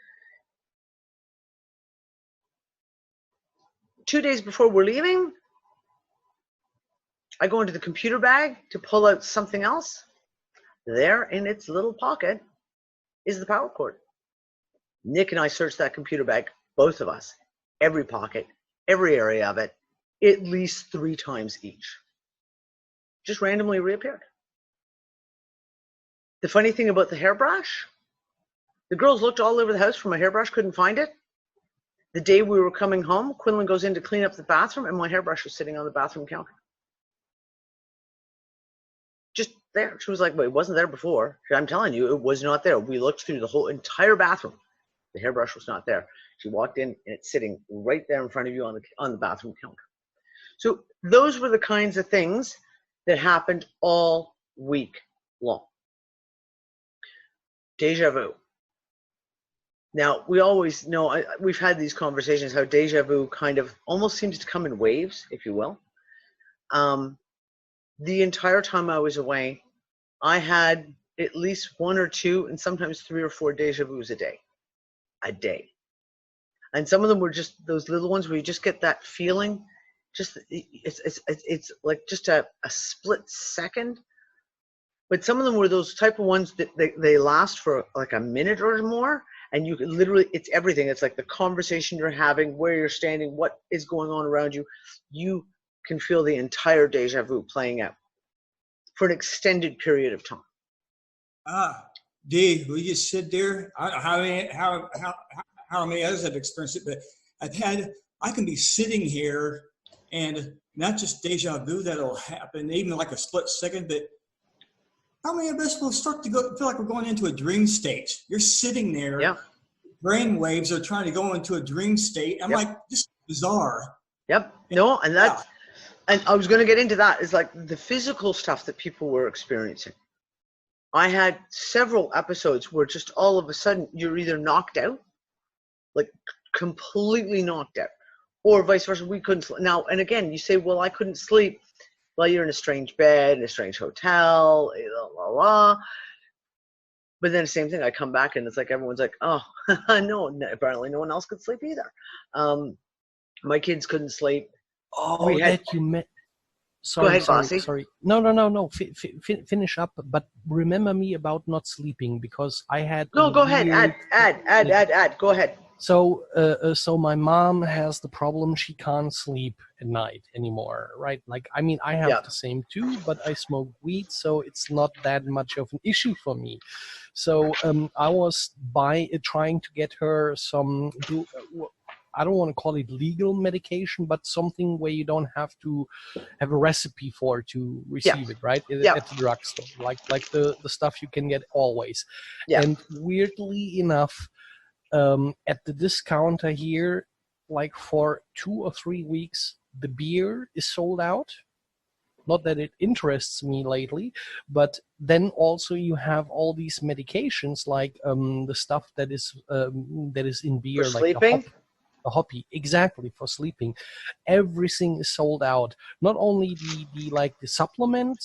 2 days before we're leaving, I go into the computer bag to pull out something else. There in its little pocket is the power cord. Nick and I searched that computer bag, both of us, every pocket, every area of it, at least 3 times each. Just randomly reappeared. The funny thing about the hairbrush, the girls looked all over the house for my hairbrush, couldn't find it. The day we were coming home, Quinlan goes in to clean up the bathroom, and my hairbrush was sitting on the bathroom counter. Just there. She was like, well, it wasn't there before. I'm telling you, it was not there. We looked through the whole entire bathroom. The hairbrush was not there. She walked in, and it's sitting right there in front of you on the bathroom counter. So those were the kinds of things that happened all week long. Deja vu. Now, we always know, we've had these conversations, how deja vu kind of almost seems to come in waves, if you will. The entire time I was away, I had at least 1 or 2 and sometimes 3 or 4 deja vus a day. And some of them were just those little ones where you just get that feeling, just it's like just a split second. But some of them were those type of ones that they last for like a minute or more, and you can literally, it's everything. It's like the conversation you're having, where you're standing, what is going on around you. You can feel the entire deja vu playing out for an extended period of time. Dave, we just sit there. I don't know how many others have experienced it, but I can be sitting here and not just deja vu that'll happen, even like a split second, but how many of us will start to feel like we're going into a dream state? You're sitting there, yeah. Brain waves are trying to go into a dream state. I'm like, this is bizarre. Yep. No, and that's, and I was going to get into that, is like the physical stuff that people were experiencing. I had several episodes where just all of a sudden you're either knocked out, like completely knocked out, or vice versa. We couldn't sleep. Now, and again, you say, well, I couldn't sleep. Well, you're in a strange bed, in a strange hotel, blah, blah, blah. But then the same thing, I come back and it's like everyone's like, oh, no, apparently no one else could sleep either. My kids couldn't sleep. Oh, that you meant. Go ahead, Bossy. Sorry. No. Finish up, but remember me about not sleeping, because I had. No, go ahead. Add. Go ahead. So my mom has the problem, she can't sleep at night anymore, right? Like, I mean, I have the same too, but I smoke weed, so it's not that much of an issue for me. So I was trying to get her some, I don't want to call it legal medication, but something where you don't have to have a recipe for to receive it, right? At the drugstore, like the stuff you can get always. Yeah. And weirdly enough, at the discounter here, like for 2 or 3 weeks, the beer is sold out. Not that it interests me lately, but then also you have all these medications like the stuff that is in beer, For like sleeping? the hoppy, exactly, for sleeping. Everything is sold out. Not only the supplement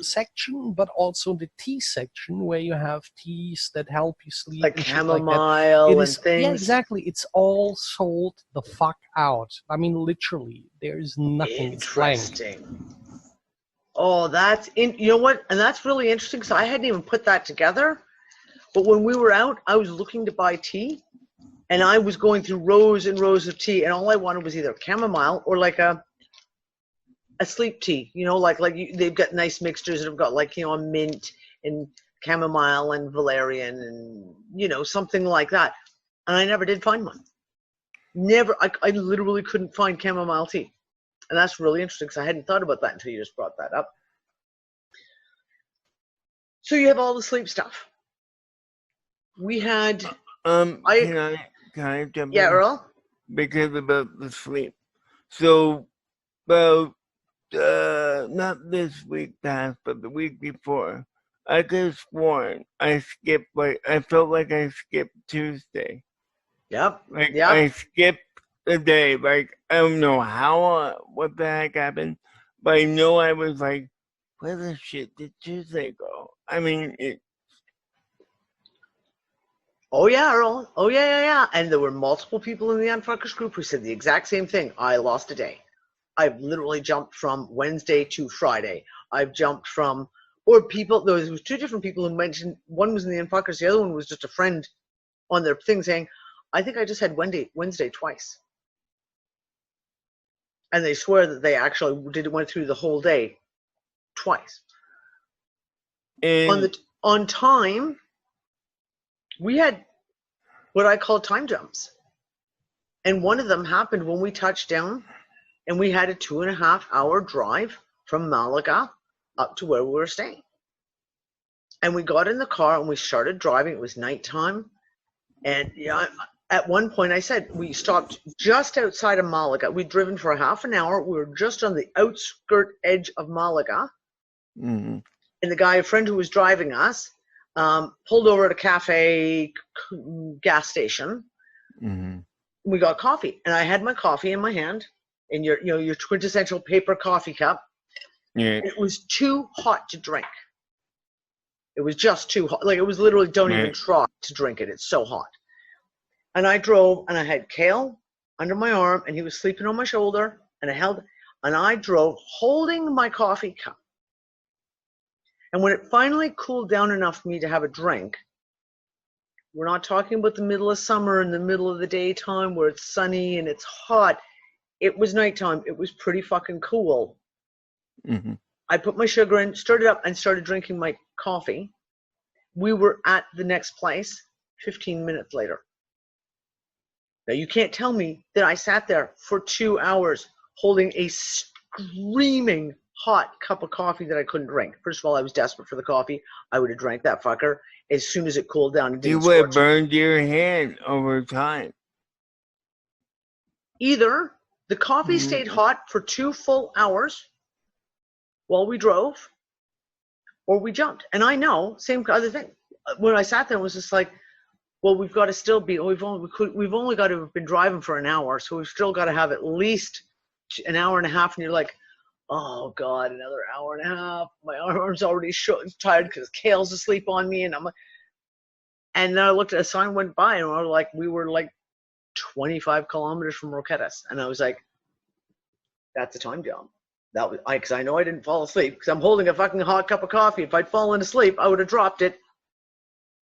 section, but also the tea section where you have teas that help you sleep, Like and shit like that. chamomile It and is, things. yeah, exactly. It's all sold the fuck out. I mean, literally, there is nothing. It's blank. Interesting. Oh, you know what? And that's really interesting because I hadn't even put that together. But when we were out, I was looking to buy tea, and I was going through rows and rows of tea, and all I wanted was either chamomile or like a sleep tea. You know, they've got nice mixtures that have got like, you know, a mint and chamomile and valerian and, you know, something like that. And I never did find one. Never. I literally couldn't find chamomile tea. And that's really interesting because I hadn't thought about that until you just brought that up. So you have all the sleep stuff. We had. Can I jump in? Earl? Because about the sleep. So, about not this week past, but the week before, I could have sworn I felt like I skipped Tuesday. Yep. I skipped a day. Like, I don't know what the heck happened, but I know I was like, where the shit did Tuesday go? I mean, Oh yeah, Earl. Oh yeah. And there were multiple people in the Unfuckers group who said the exact same thing. I lost a day. I've literally jumped from Wednesday to Friday. I've jumped from, or people, there was two different people who mentioned, one was in the Unfuckers, the other one was just a friend on their thing saying, I think I just had Wednesday twice. And they swear that they actually went through the whole day twice. On time, we had what I call time jumps. And one of them happened when we touched down, and we had a 2.5-hour drive from Malaga up to where we were staying. And we got in the car and we started driving. It was nighttime. And at one point I said, we stopped just outside of Malaga. We'd driven for a half an hour. We were just on the outskirt edge of Malaga. mm-hmm. And a friend who was driving us, pulled over at a cafe gas station. Mm-hmm. We got coffee, and I had my coffee in my hand, in your quintessential paper coffee cup. Yeah. It was too hot to drink. It was just too hot. Like, it was literally don't even try to drink it. It's so hot. And I drove, and I had Kale under my arm, and he was sleeping on my shoulder, and I drove holding my coffee cup. And when it finally cooled down enough for me to have a drink, we're not talking about the middle of summer in the middle of the daytime where it's sunny and it's hot. It was nighttime. It was pretty fucking cool. Mm-hmm. I put my sugar in, started up, and started drinking my coffee. We were at the next place 15 minutes later. Now, you can't tell me that I sat there for 2 hours holding a screaming hot cup of coffee that I couldn't drink. First of all, I was desperate for the coffee. I would have drank that fucker as soon as it cooled down. You would have burned your hand over time. Either the coffee stayed hot for 2 full hours while we drove, or we jumped. And I know, same other thing. When I sat there, it was just like, well, we've got to still be, we've only got to have been driving for an hour, so we've still got to have at least an hour and a half. And you're like, oh God, another hour and a half. My arm's already tired because Kale's asleep on me. And I'm like, and then I looked at a sign went by, and we were like 25 kilometers from Roquetas. And I was like, that's a time jump. That was because I know I didn't fall asleep because I'm holding a fucking hot cup of coffee. If I'd fallen asleep, I would have dropped it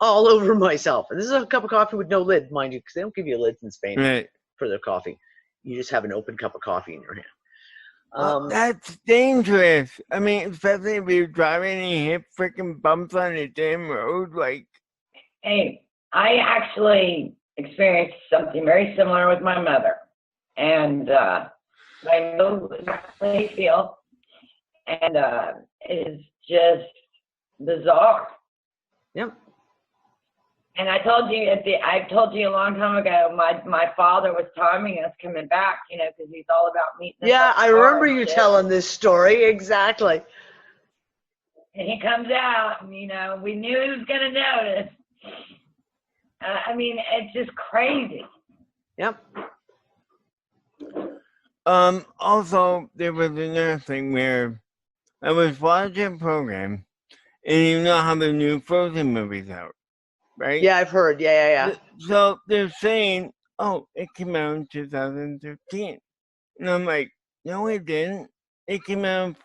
all over myself. And this is a cup of coffee with no lid, mind you, because they don't give you lids in Spain for their coffee. You just have an open cup of coffee in your hand. That's dangerous. I mean, especially if you're driving and you hit freaking bumps on the damn road. Like, hey, I actually experienced something very similar with my mother, and I know exactly how you feel, and it is just bizarre. Yep. And I told you I told you a long time ago. My father was timing us coming back, you know, because he's all about meeting us. Yeah, at the I bar remember and you shit. telling this story. Exactly. And he comes out, and you know, we knew he was gonna notice. I mean, it's just crazy. Yep. Also, there was another thing where I was watching a program, and you know how the new Frozen movie's out, right? Yeah, I've heard. Yeah. So they're saying, oh, it came out in 2013. And I'm like, no, it didn't. It came out in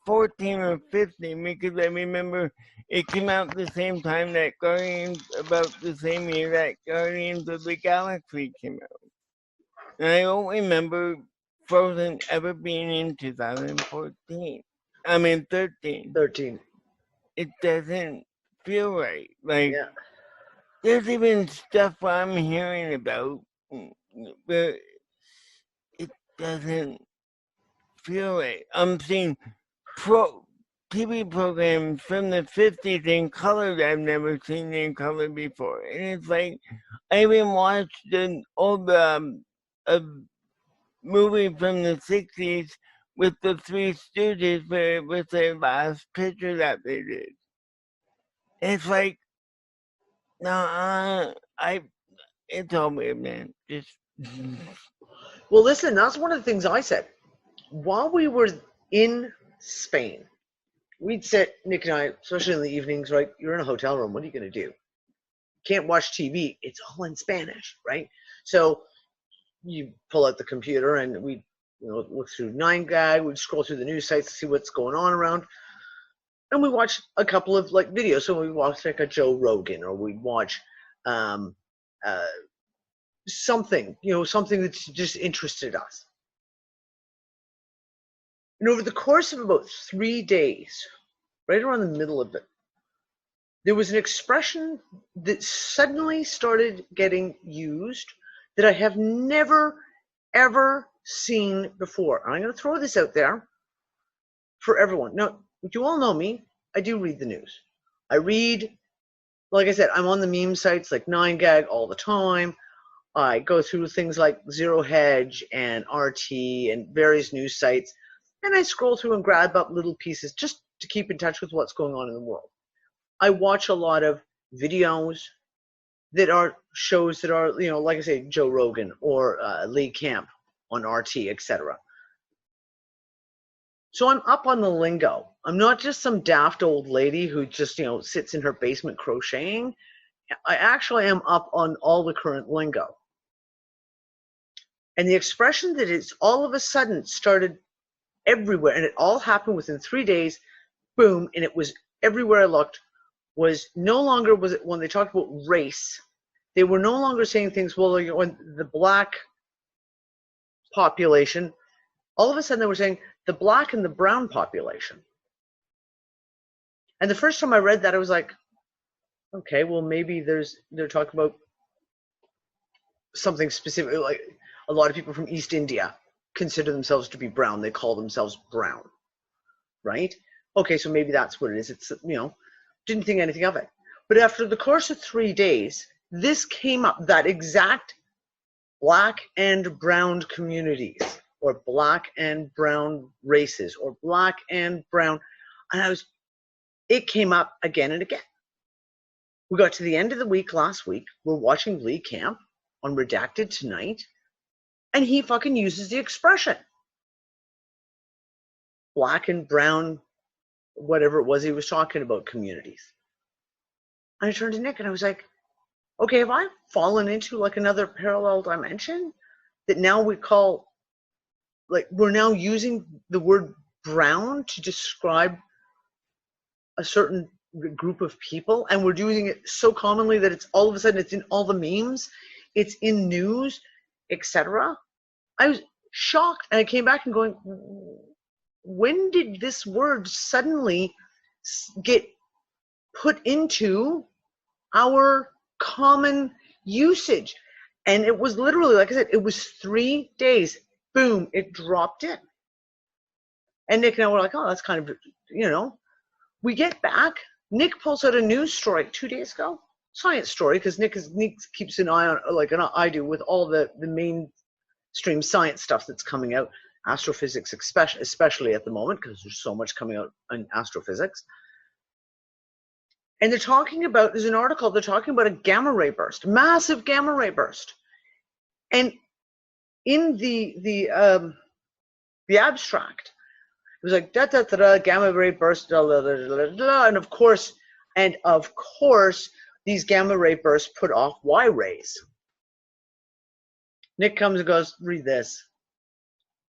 14 or 15 because I remember it came out the same time that Guardians, about the same year that Guardians of the Galaxy came out. And I don't remember Frozen ever being in 2014. I mean 13. 13. It doesn't feel right. Like, Yeah. there's even stuff I'm hearing about, but it doesn't feel right. I'm seeing TV programs from the 50s in color that I've never seen in color before. And it's like, I even watched an old movie from the 60s with the Three Stooges, where it was their last picture that they did. It's like, no, it's all weird, man. Just. Well, listen, that's one of the things I said. While we were in Spain, we'd sit, Nick and I, especially in the evenings, right? You're in a hotel room. What are you going to do? Can't watch TV. It's all in Spanish, right? So you pull out the computer and we look through 9gag. We'd scroll through the news sites to see what's going on around. And we watch a couple of like videos. So we watch like a Joe Rogan, or we'd watch something, something that's just interested us. And over the course of about 3 days, right around the middle of it, there was an expression that suddenly started getting used that I have never, ever seen before. And I'm going to throw this out there for everyone. Now, you all know me. I do read the news. I read, like I said, I'm on the meme sites like 9gag all the time. I go through things like Zero Hedge and RT and various news sites, and I scroll through and grab up little pieces just to keep in touch with what's going on in the world. I watch a lot of videos that are shows that are, like I say, Joe Rogan or Lee Camp on RT, etc. So I'm up on the lingo. I'm not just some daft old lady who just, sits in her basement crocheting. I actually am up on all the current lingo. And the expression that it's all of a sudden started everywhere, and it all happened within 3 days, boom, and it was everywhere I looked, was no longer, was it when they talked about race, they were no longer saying things, well, when the black population, all of a sudden they were saying the black and the brown population. And the first time I read that, I was like, okay, well, maybe they're talking about something specific. Like a lot of people from East India consider themselves to be brown. They call themselves brown, right? Okay, so maybe that's what it is. It's, didn't think anything of it. But after the course of 3 days, this came up, that exact black and brown communities, or black and brown races, or black and brown, and it came up again and again. We got to the end of the week last week, we're watching Lee Camp on Redacted Tonight, and he fucking uses the expression. Black and brown, whatever it was he was talking about, communities. And I turned to Nick and I was like, okay, have I fallen into like another parallel dimension that now we call, like, we're now using the word brown to describe a certain group of people, and we're using it so commonly that it's all of a sudden it's in all the memes, it's in news, etc. I was shocked, and I came back and going, when did this word suddenly get put into our common usage? And it was literally, like I said, it was 3 days. Boom, it dropped in. And Nick and I were like, oh, that's kind of, we get back. Nick pulls out a news story 2 days ago, science story, because Nick keeps an eye on, like I do, with all the mainstream science stuff that's coming out, astrophysics especially at the moment, because there's so much coming out in astrophysics. And they're talking about, there's an article, they're talking about a gamma ray burst, massive gamma ray burst. And in the abstract, it was like da da da da, gamma ray burst, da, da, da, da, da, and of course these gamma ray bursts put off Y rays. Nick comes and goes, read this,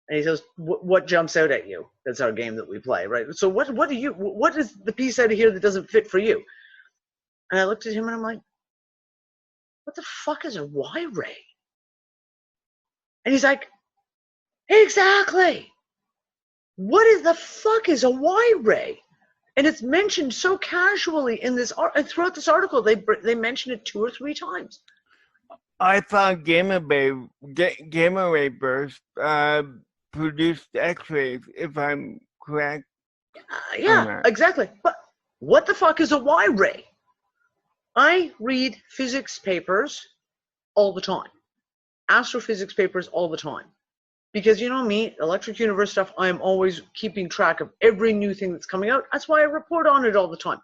and he says, "What jumps out at you?" That's our game that we play, right? So what is the piece out of here that doesn't fit for you? And I looked at him and I'm like, what the fuck is a Y ray? And he's like, exactly. What is the fuck is a Y ray? And it's mentioned so casually in this throughout this article. They mention it 2 or 3 times. I thought gamma ray bursts produced X-rays, if I'm correct. Yeah, exactly. But what the fuck is a Y ray? I read physics papers all the time, astrophysics papers all the time. Because you know me, electric universe stuff, I'm always keeping track of every new thing that's coming out. That's why I report on it all the time.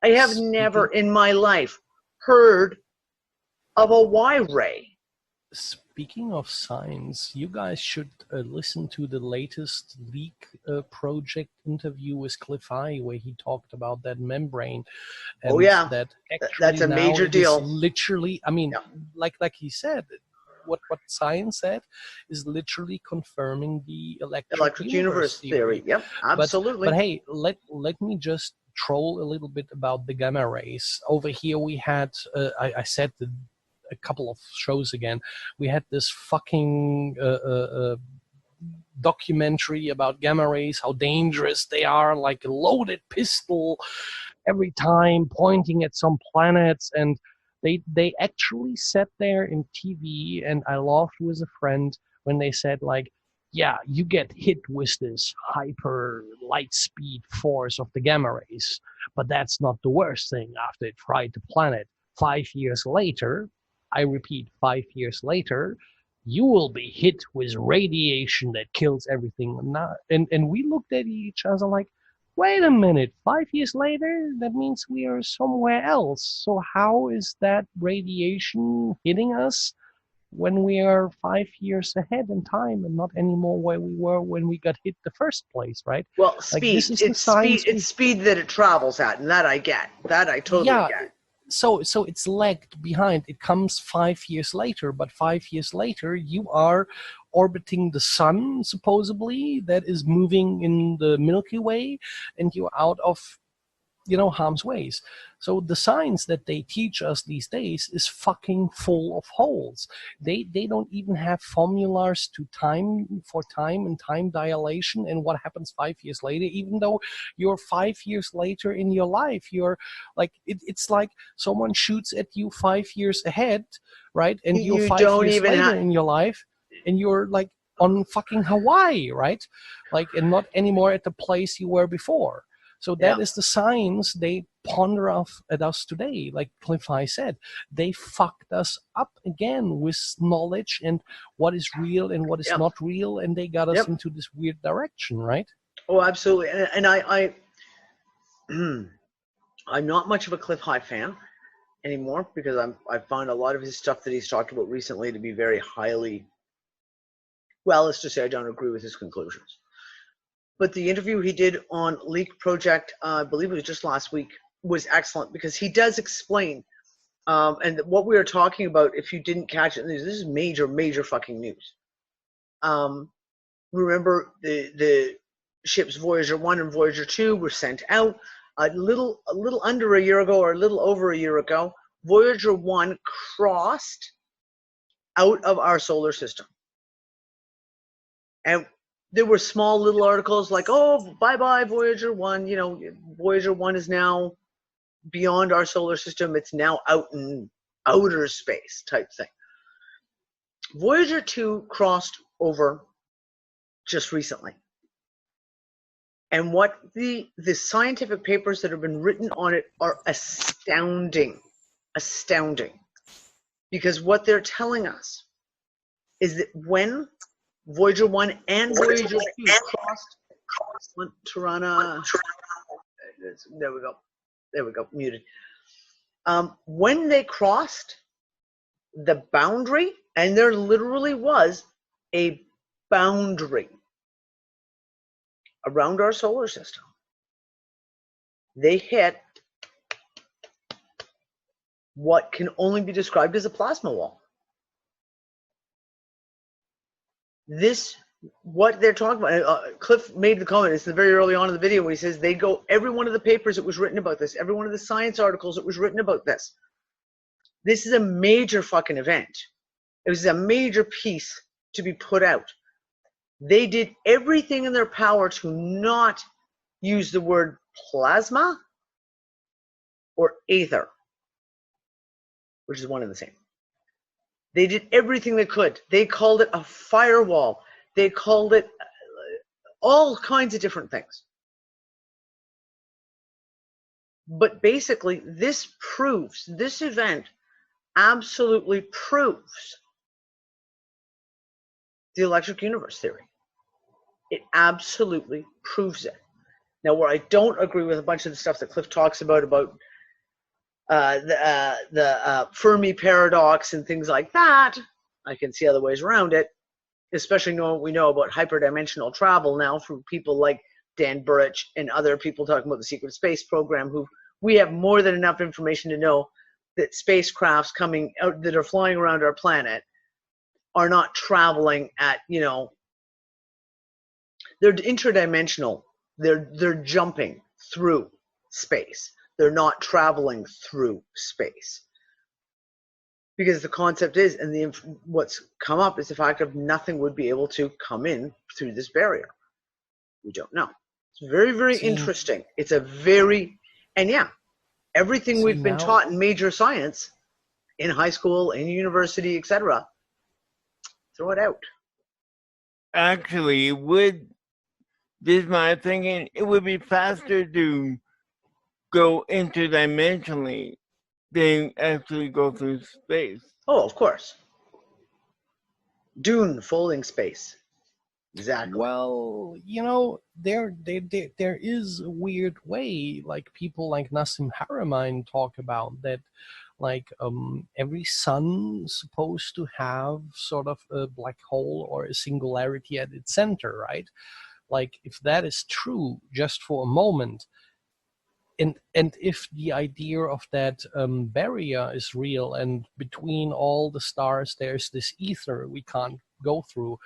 I have never in my life heard of a Y ray. Speaking of science, you guys should listen to the latest leak project interview with Cliff High, where he talked about that membrane. And oh yeah, that that's a major deal. Literally, I mean, like he said, what science said is literally confirming the electric universe theory. Yep, absolutely. But hey, let me just troll a little bit about the gamma rays. Over here we had, I said a couple of shows again, we had this fucking documentary about gamma rays, how dangerous they are, like a loaded pistol every time pointing at some planets. And they actually sat there in TV, and I laughed with a friend when they said, like, yeah, you get hit with this hyper light speed force of the gamma rays, but that's not the worst thing after it fried the planet. 5 years later, I repeat, 5 years later, you will be hit with radiation that kills everything. And we looked at each other like, wait a minute, 5 years later, that means we are somewhere else. So how is that radiation hitting us when we are 5 years ahead in time and not anymore where we were when we got hit the first place, right? Well, like, speed. It's speed that it travels at, and that I get. That I totally get. So it's lagged behind. It comes 5 years later, but 5 years later you are orbiting the sun, supposedly, that is moving in the Milky Way, and you're out of, harm's ways. So the science that they teach us these days is fucking full of holes. They don't even have formulas to time and time dilation and what happens 5 years later, even though you're 5 years later in your life. You're like, it's like someone shoots at you 5 years ahead, right? And you're 5 years later in your life, and you're like on fucking Hawaii, right? Like, and not anymore at the place you were before. So that is the science they ponder at us today. Like Cliff High said, they fucked us up again with knowledge and what is real and what is not real, and they got us into this weird direction, right? Oh, absolutely. And I'm not much of a Cliff High fan anymore, because I found a lot of his stuff that he's talked about recently to be very highly, well, let's just say I don't agree with his conclusions. But the interview he did on Leak Project, I believe it was just last week, was excellent, because he does explain, and what we are talking about, if you didn't catch it, this is major, major fucking news. Remember the ships Voyager 1 and Voyager 2 were sent out a little under a year ago, or a little over a year ago. Voyager 1 crossed out of our solar system. And there were small little articles like, oh, bye-bye, Voyager 1. Voyager 1 is now beyond our solar system. It's now out in outer space type thing. Voyager 2 crossed over just recently. And what the scientific papers that have been written on it are astounding. astounding, because what they're telling us is that when Voyager 1 and Voyager 2 crossed Tirana, there we go, muted. When they crossed the boundary, and there literally was a boundary around our solar system, they hit what can only be described as a plasma wall. This, what they're talking about, Cliff made the comment, it's very early on in the video where he says they go, every one of the papers that was written about this, every one of the science articles that was written about this, this is a major fucking event. It was a major piece to be put out. They did everything in their power to not use the word plasma or ether, which is one and the same. They did everything they could. They called it a firewall. They called it all kinds of different things. But basically, this event absolutely proves the electric universe theory. It absolutely proves it. Now, where I don't agree with a bunch of the stuff that Cliff talks about the Fermi paradox and things like that, I can see other ways around it, especially knowing what we know about hyperdimensional travel now through people like Dan Burrich and other people talking about the secret space program, who we have more than enough information to know that spacecrafts coming out that are flying around our planet are not traveling at, they're interdimensional. They're jumping through space. They're not traveling through space. Because the concept is, and what's come up is the fact of nothing would be able to come in through this barrier. We don't know. It's very, very interesting. It's a very, and yeah, everything we've been taught in major science, in high school, in university, etc., throw it out. Actually, this is my thinking, it would be faster to go interdimensionally than actually go through space. Oh, of course. Dune, folding space. Exactly. Well, there is a weird way, like people like Nassim Haramein talk about that, like every sun's supposed to have sort of a black hole or a singularity at its center, right? Like if that is true, just for a moment, and if the idea of that barrier is real, and between all the stars there's this ether we can't go through,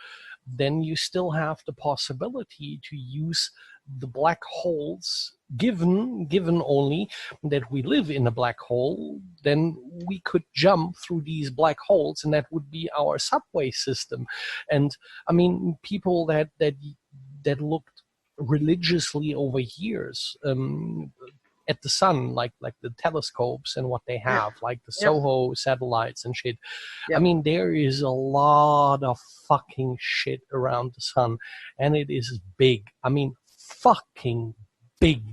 then you still have the possibility to use the black holes, given only that we live in a black hole, then we could jump through these black holes, and that would be our subway system. And I mean, people that looked religiously over years at the sun, like the telescopes and what they have, like the SOHO satellites and shit. I mean, there is a lot of fucking shit around the sun, and it is big. I mean, fucking big,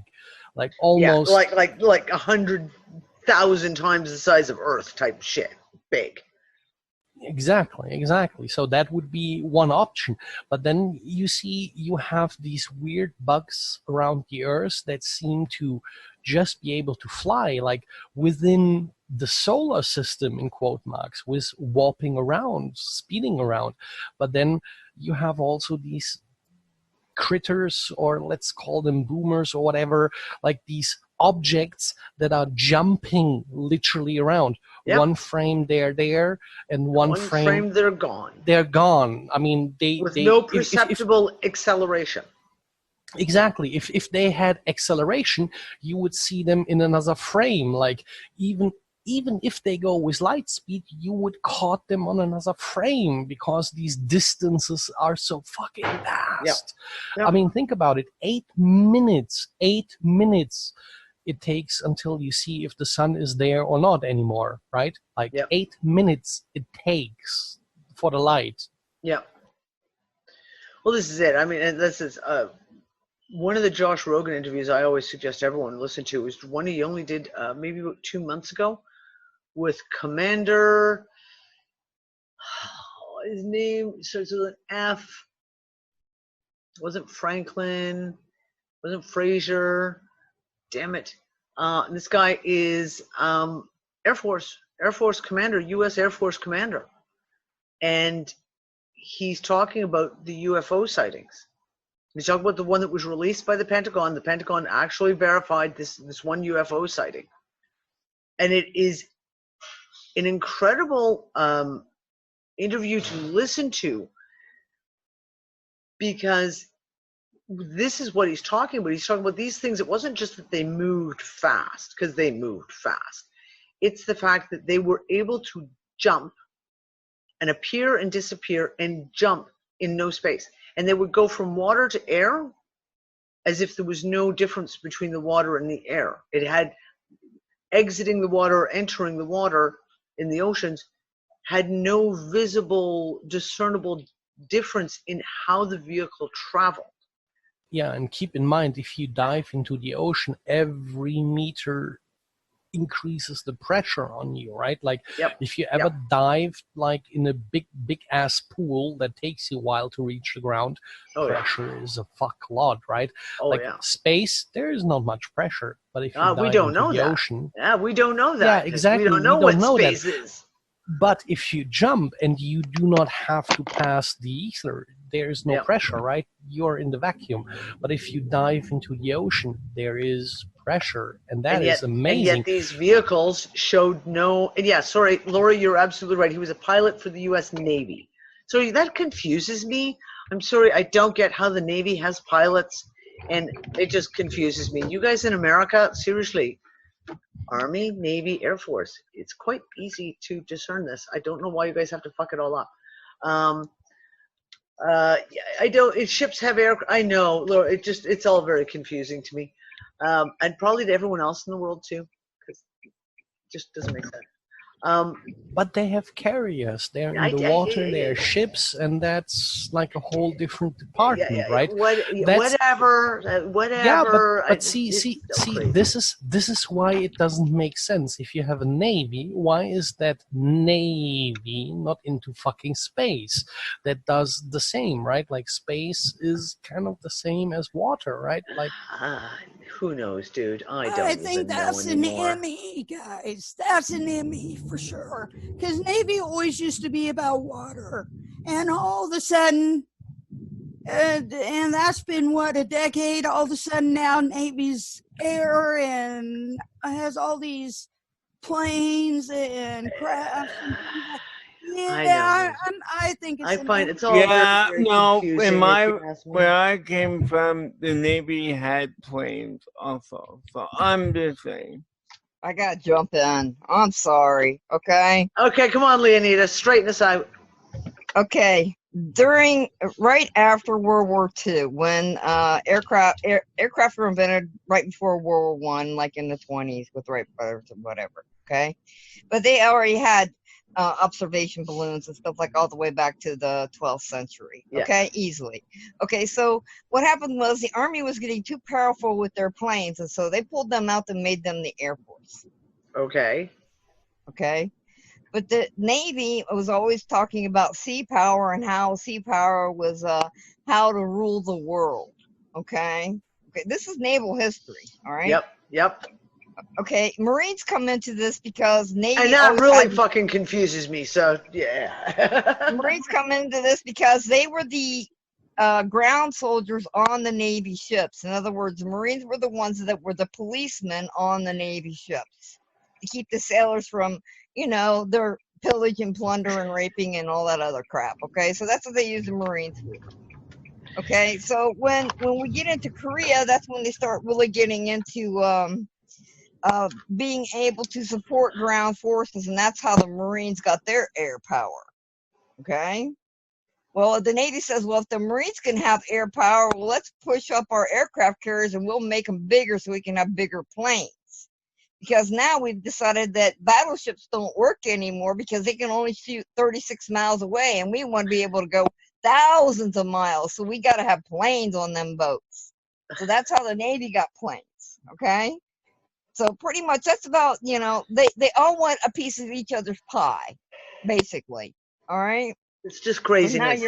like almost like 100,000 times the size of Earth type shit. Big. Exactly. So that would be one option. But then you see, you have these weird bugs around the Earth that seem to just be able to fly, like within the solar system, in quote marks, with warping around, speeding around. But then you have also these critters, or let's call them boomers or whatever, like these objects that are jumping literally around. One frame they're there, and one frame they're gone. They're gone. I mean, with no perceptible acceleration. Exactly. If they had acceleration, you would see them in another frame. Like even if they go with light speed, you would caught them on another frame, because these distances are so fucking vast. I mean, think about it. 8 minutes it takes until you see if the sun is there or not anymore, right? Like 8 minutes it takes for the light. Yeah. Well, this is it. I mean, and this is one of the Josh Rogan interviews I always suggest everyone listen to is one he only did maybe about 2 months ago, with Commander, his name starts with an F. It wasn't Franklin, it wasn't Fraser. Damn it. This guy is Air Force Commander, U.S. Air Force Commander. And he's talking about the UFO sightings. He's talking about the one that was released by the Pentagon. The Pentagon actually verified this one UFO sighting. And it is an incredible interview to listen to, because this is what he's talking about. He's talking about these things. It wasn't just that they moved fast, because they moved fast. It's the fact that they were able to jump and appear and disappear and jump in no space. And they would go from water to air as if there was no difference between the water and the air. It had exiting the water or entering the water in the oceans had no visible, discernible difference in how the vehicle traveled. Yeah, and keep in mind, if you dive into the ocean, every meter increases the pressure on you, right? Like, if you ever dive like in a big ass pool that takes you a while to reach the ground, pressure is a fuck lot, right? Space, there is not much pressure, but if you dive we don't into know the that. ocean, we don't know that. Yeah, exactly. We don't know what space is. But if you jump and you do not have to pass the ether, there's no pressure, right? You're in the vacuum. But if you dive into the ocean, there is pressure, and that is amazing. And yet these vehicles showed no. And yeah, sorry, Laura, you're absolutely right. He was a pilot for the U.S. Navy. So that confuses me. I'm sorry, I don't get how the Navy has pilots, and it just confuses me. You guys in America, seriously. Army, Navy, Air Force. It's quite easy to discern this. I don't know why you guys have to fuck it all up. I don't. Ships have air. I know. It's all very confusing to me, and probably to everyone else in the world too, because it just doesn't make sense. But they have carriers. They're in the water. They're ships, and that's like a whole different department, right? Whatever. Yeah, but see. This is why it doesn't make sense. If you have a navy, why is that navy not into fucking space? That does the same, right? Like, space is kind of the same as water, right? Like, who knows, dude? I think that's an Emmy, guys. That's an Emmy for sure. Because Navy always used to be about water. And all of a sudden, and that's been, what, a decade? All of a sudden now Navy's air and has all these planes and crafts. I think it's it's all very confusing. Where I came from, the Navy had planes also. So I'm just saying. I gotta jump in. I'm sorry. Okay. Okay, come on, Leonida, straighten us out. Okay. Right after World War II, when aircraft were invented right before World War I, like in the 20s with Wright brothers or whatever. Okay, but they already had observation balloons and stuff like all the way back to the 12th century. Okay, easily. Okay, so what happened was the Army was getting too powerful with their planes, and so they pulled them out and made them the Air Force. Okay. But the Navy was always talking about sea power and how sea power was how to rule the world. Okay, this is naval history. All right. Yep. Okay, Marines come into this because Navy. And that really fucking confuses me. So yeah. Marines come into this because they were the ground soldiers on the Navy ships. In other words, the Marines were the ones that were the policemen on the Navy ships to keep the sailors from, their pillage and plunder and raping and all that other crap. Okay, so that's what they use the Marines for. Okay, so when we get into Korea, that's when they start really getting into being able to support ground forces, and that's how the Marines got their air power. Okay, well, the Navy says, well, if the Marines can have air power, well, let's push up our aircraft carriers and we'll make them bigger so we can have bigger planes. Because now we've decided that battleships don't work anymore because they can only shoot 36 miles away, and we want to be able to go thousands of miles, so we got to have planes on them boats. So that's how the Navy got planes. Okay. So pretty much that's about, you know, they all want a piece of each other's pie, basically. All right. It's just So craziness.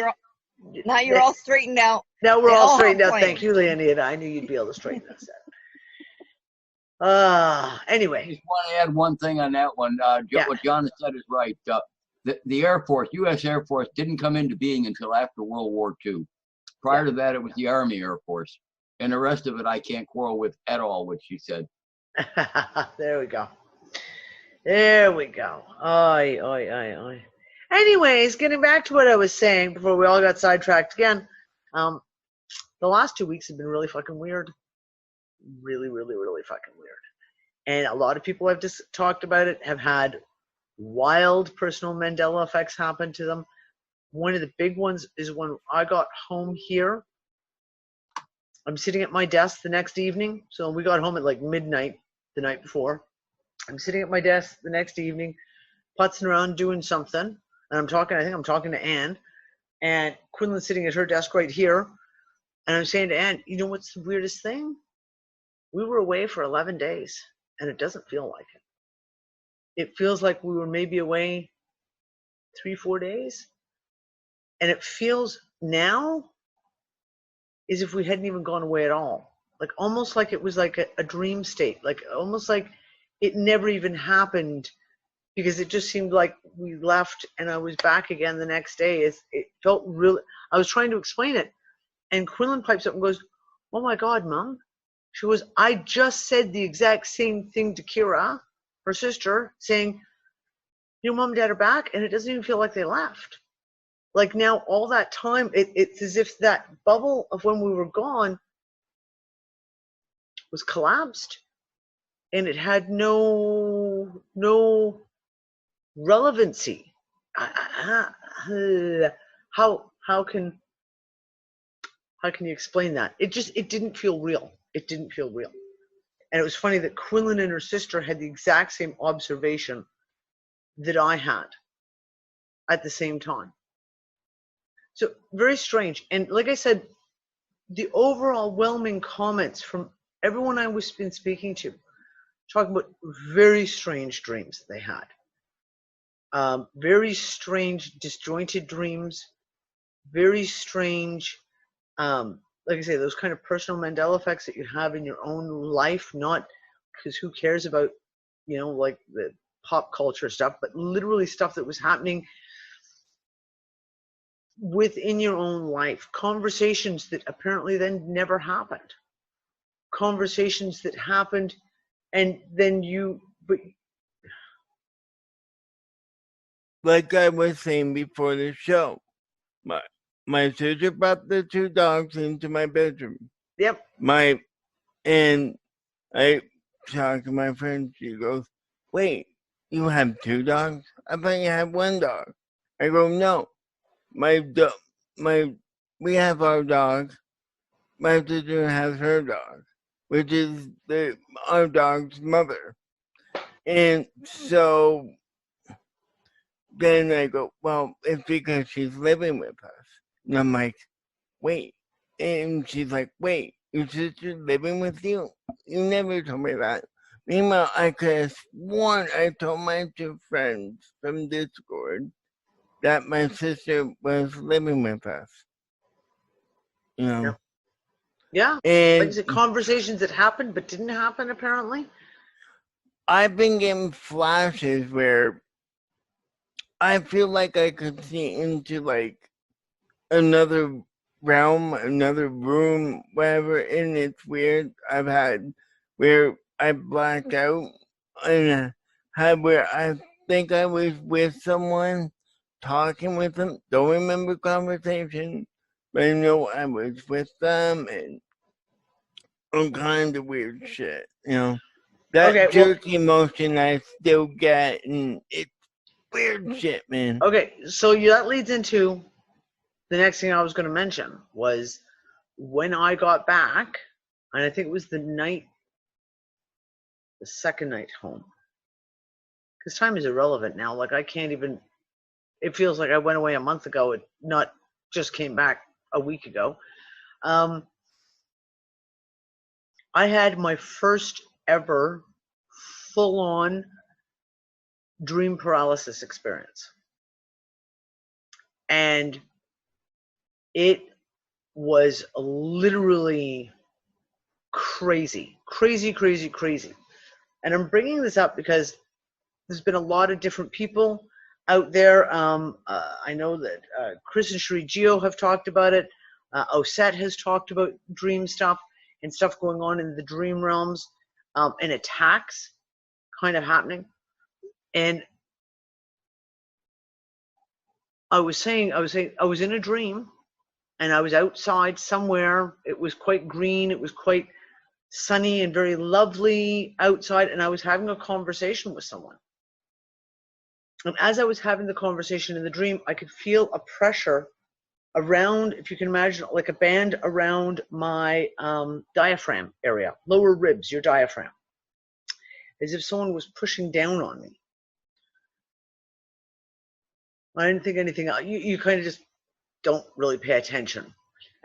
now you're all straightened out. Now we're They all all have straightened out. Thank plans. you, Leonida. I knew you'd be able to straighten us out. I Anyway, just want to add one thing on that one. Yeah. What John has said is right. The Air Force, U.S. Air Force, didn't come into being until after World War II. Prior to that, it was the Army Air Force. And the rest of it, I can't quarrel with at all, what she said. there we go. There we go. Oy, oy, oy, oy. Anyways, getting back to what I was saying before we all got sidetracked again. The last 2 weeks have been really fucking weird. Really, really, really fucking weird. And a lot of people I've just talked about it have had wild personal Mandela effects happen to them. One of the big ones is when I got home here. I'm sitting at my desk the next evening. So we got home at like midnight the night before. I'm sitting at my desk the next evening, putzing around doing something. And I think I'm talking to Anne. And Quinlan's sitting at her desk right here. And I'm saying to Anne, you know what's the weirdest thing? We were away for 11 days, and it doesn't feel like it. It feels like we were maybe away 3-4 days. And it feels now as if we hadn't even gone away at all. Like almost like it was like a dream state, like almost like it never even happened, because it just seemed like we left and I was back again the next day. It felt really, I was trying to explain it. And Quinlan pipes up and goes, "Oh my God, Mom." She goes, "I just said the exact same thing to Kira, her sister, saying, you know, Mom and Dad are back, and it doesn't even feel like they left." Like now all that time, it's as if that bubble of when we were gone was collapsed, and it had no relevancy. How can you explain that? It didn't feel real. It didn't feel real. And it was funny that Quinlan and her sister had the exact same observation that I had at the same time. So very strange. And like I said, the overwhelming comments from everyone I was been speaking to, talking about very strange dreams they had. Very strange, disjointed dreams. Very strange, like I say, those kind of personal Mandela effects that you have in your own life, not because who cares about, you know, like the pop culture stuff, but literally stuff that was happening within your own life. Conversations that apparently then never happened. Conversations that happened and then like I was saying before the show, my sister brought the 2 dogs into my bedroom. Yep. And I talked to my friend. She goes, "Wait, you have 2 dogs? I thought you had 1 dog." I go, "No, we have our dog. My sister has her dog, which is our dog's mother." And so then I go, "Well, it's because she's living with us." And I'm like, "Wait." And she's like, "Wait, your sister's living with you? You never told me that." Meanwhile, I could have sworn I told my 2 friends from Discord that my sister was living with us. You know? Yeah. And like I said, conversations that happened but didn't happen apparently. I've been getting flashes where I feel like I could see into like another realm, another room, whatever, and it's weird. I've had where I blacked out and had where I think I was with someone, talking with them, don't remember conversation, but I know I was with them and all kinds of weird shit, you know. That jerky emotion I still get, and it's weird shit, man. Okay, so that leads into the next thing I was going to mention was when I got back, and I think it was the second night home. Because time is irrelevant now. Like I can't even, it feels like I went away a month ago and not just came back a week ago. I had my first ever full-on dream paralysis experience. And it was literally crazy. And I'm bringing this up because there's been a lot of different people out there. I know that Chris and Sheree Geo have talked about it. Osette has talked about dream stuff and stuff going on in the dream realms, and attacks kind of happening. And I was saying I was in a dream, and I was outside somewhere. It was quite green. It was quite sunny and very lovely outside, and I was having a conversation with someone. And as I was having the conversation in the dream, I could feel a pressure around, if you can imagine, like a band around my diaphragm area, lower ribs, your diaphragm, as if someone was pushing down on me. I didn't think anything. You kind of just don't really pay attention.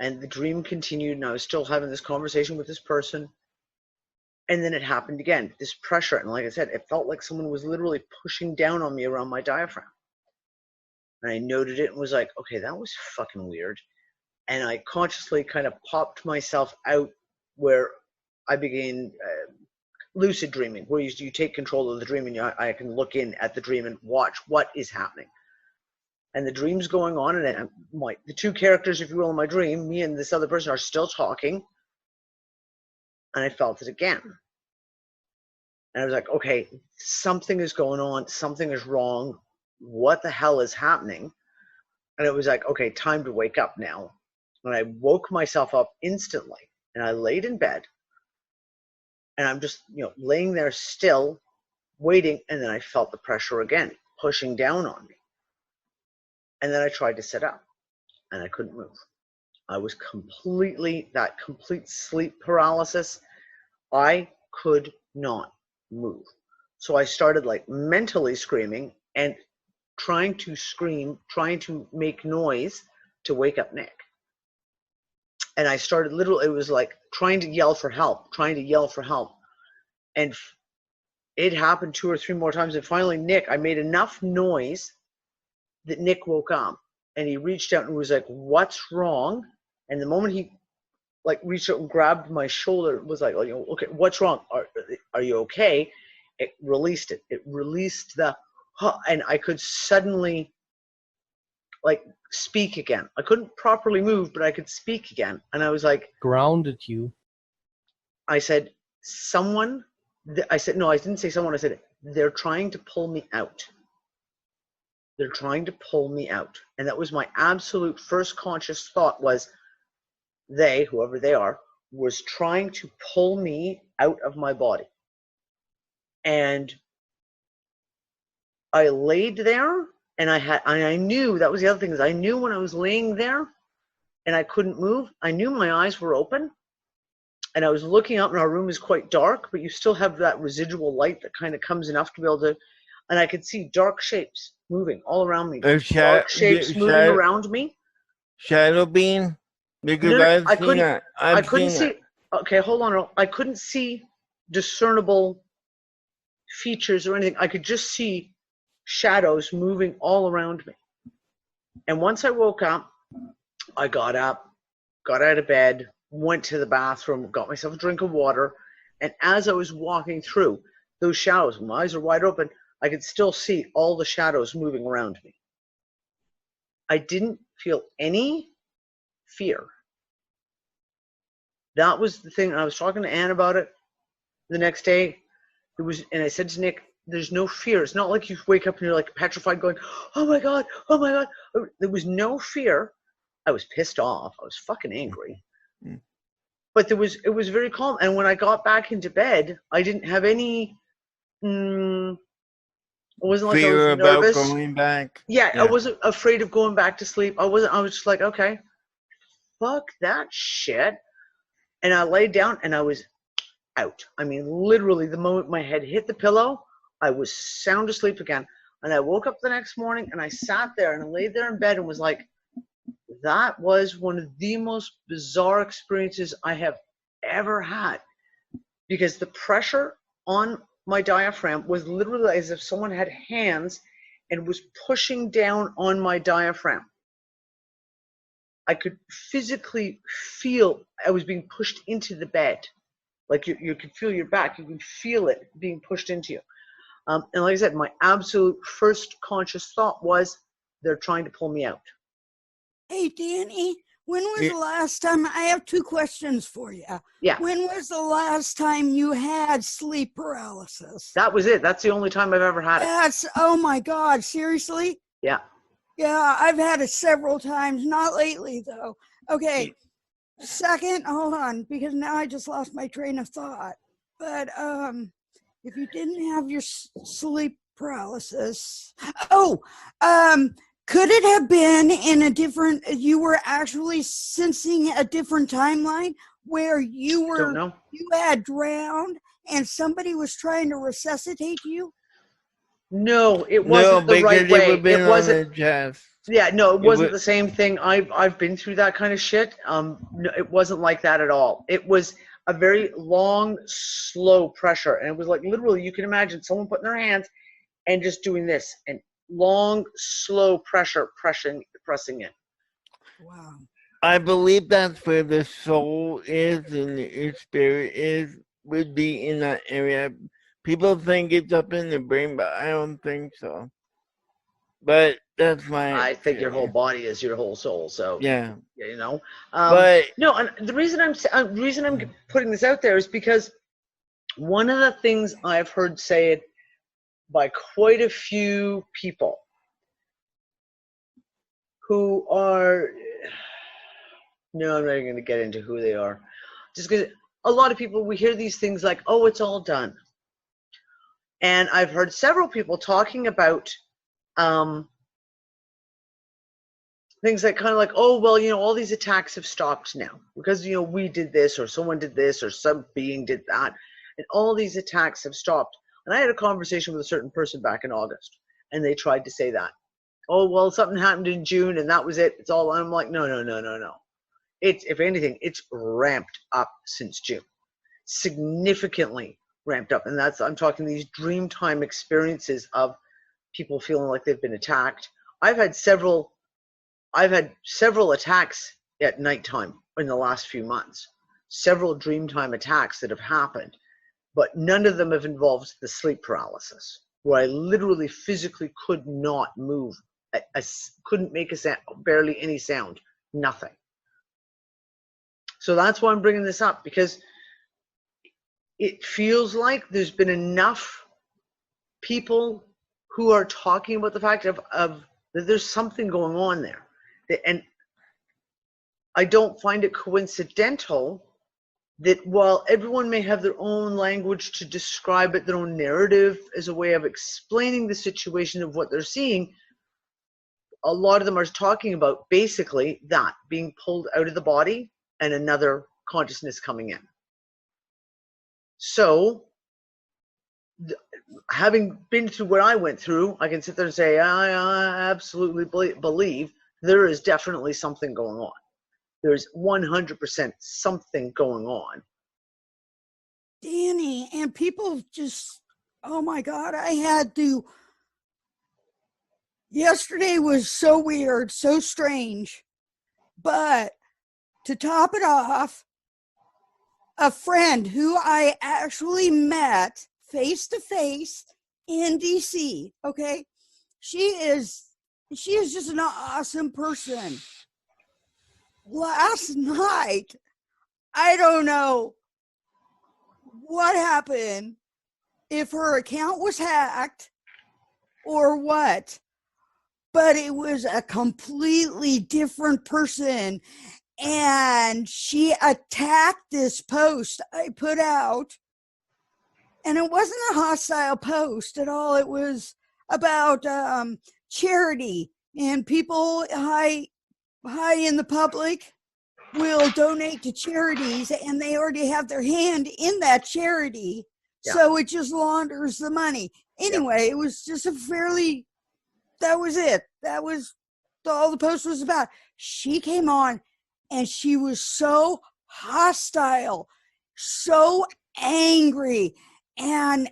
And the dream continued, and I was still having this conversation with this person. And then it happened again, this pressure. And like I said, it felt like someone was literally pushing down on me around my diaphragm. And I noted it and was like, okay, that was fucking weird. And I consciously kind of popped myself out where I began lucid dreaming, where you take control of the dream and I can look in at the dream and watch what is happening. And the dream's going on, and the two characters, if you will, in my dream, me and this other person, are still talking. And I felt it again. And I was like, okay, something is going on. Something is wrong. What the hell is happening? And it was like, okay, time to wake up now. And I woke myself up instantly. And I laid in bed. And I'm just, laying there still, waiting. And then I felt the pressure again, pushing down on me. And then I tried to sit up. And I couldn't move. I was that complete sleep paralysis. I could not move. So I started like mentally screaming and trying to scream, trying to make noise to wake up Nick. And I started literally, it was like trying to yell for help. And it happened 2 or 3 more times. And finally, Nick, I made enough noise that Nick woke up. And he reached out and was like, what's wrong? And the moment he reached out and grabbed my shoulder, was like, okay, what's wrong? Are you okay? It released it. It released and I could suddenly speak again. I couldn't properly move, but I could speak again. And I was like, grounded you. I said, someone, I said, no, I didn't say someone. I said, they're trying to pull me out. They're trying to pull me out. And that was my absolute first conscious thought was, they, whoever they are, was trying to pull me out of my body. And I laid there, and I knew, that was the other thing, is I knew when I was laying there and I couldn't move, I knew my eyes were open, and I was looking up, and our room is quite dark, but you still have that residual light that kind of comes enough to be able to, and I could see dark shapes moving all around me. Dark shapes moving around me. Shadow being? Because I couldn't see. Okay, hold on. I couldn't see discernible features or anything. I could just see shadows moving all around me. And once I woke up, I got up, got out of bed, went to the bathroom, got myself a drink of water. And as I was walking through those shadows, my eyes are wide open, I could still see all the shadows moving around me. I didn't feel any fear. That was the thing. I was talking to Anne about it the next day. And I said to Nick, there's no fear. It's not like you wake up and you're like petrified going, oh my God. There was no fear. I was pissed off. I was fucking angry. Mm. But it was very calm. And when I got back into bed, I didn't have any, it wasn't like fear I was nervous. About going back. Yeah, I wasn't afraid of going back to sleep. I was just like, okay, fuck that shit. And I laid down and I was out. I mean, literally the moment my head hit the pillow, I was sound asleep again. And I woke up the next morning and I sat there and I laid there in bed and was like, that was one of the most bizarre experiences I have ever had. Because the pressure on my diaphragm was literally as if someone had hands and was pushing down on my diaphragm. I could physically feel I was being pushed into the bed. Like you could feel your back, you can feel it being pushed into you. And like I said, my absolute first conscious thought was, they're trying to pull me out. Hey, Danny, when was the last time, I have two questions for you. Yeah. When was the last time you had sleep paralysis? That was it. That's the only time I've ever had it. Oh my God, seriously? Yeah. Yeah, I've had it several times, not lately though. Okay, second, hold on, because now I just lost my train of thought. But if you didn't have your sleep paralysis, could it have been in a different, you were actually sensing a different timeline where you had drowned and somebody was trying to resuscitate you? No, it wasn't the right way. It wasn't. Yeah, no, it wasn't the same thing. I've been through that kind of shit. No, it wasn't like that at all. It was a very long, slow pressure, and it was like literally you can imagine someone putting their hands and just doing this, and long, slow pressure pressing it. Wow. I believe that's where the soul is and your spirit would be in that area. People think it's up in the brain, but I don't think so. But that's I think your whole body is your whole soul. So yeah, you know. But no, and the reason I'm putting this out there is because one of the things I've heard said by quite a few people who are, no, I'm not even going to get into who they are, just because a lot of people, we hear these things like, oh, it's all done. And I've heard several people talking about things that kind of like, oh, well, you know, all these attacks have stopped now because, you know, we did this or someone did this or some being did that. And all these attacks have stopped. And I had a conversation with a certain person back in August, and they tried to say that. Oh, well, something happened in June, and that was it. It's all. I'm like, no. It's, if anything, it's ramped up since June, significantly ramped up. And that's, I'm talking these dream time experiences of people feeling like they've been attacked. I've had several attacks at nighttime in the last few months, several dream time attacks that have happened. But none of them have involved the sleep paralysis, where I literally physically could not move. I couldn't make a sound, barely any sound, nothing. So that's why I'm bringing this up, because it feels like there's been enough people who are talking about the fact of that there's something going on there. And I don't find it coincidental that while everyone may have their own language to describe it, their own narrative as a way of explaining the situation of what they're seeing, a lot of them are talking about basically that being pulled out of the body and another consciousness coming in. So, having been through what I went through, I can sit there and say, I absolutely believe there is definitely something going on. There's 100% something going on. Danny, and people just, oh my God, I had to. Yesterday was so weird, so strange. But to top it off, a friend who I actually met face to face in DC, okay? She is just an awesome person. Last night, I don't know what happened, if her account was hacked or what, but it was a completely different person. And she attacked this post I put out. And it wasn't a hostile post at all. It was about charity, and people high in the public will donate to charities, and they already have their hand in that charity. Yeah. So it just launders the money. Anyway, It was just that was it. That was all the post was about. She came on and she was so hostile, so angry. and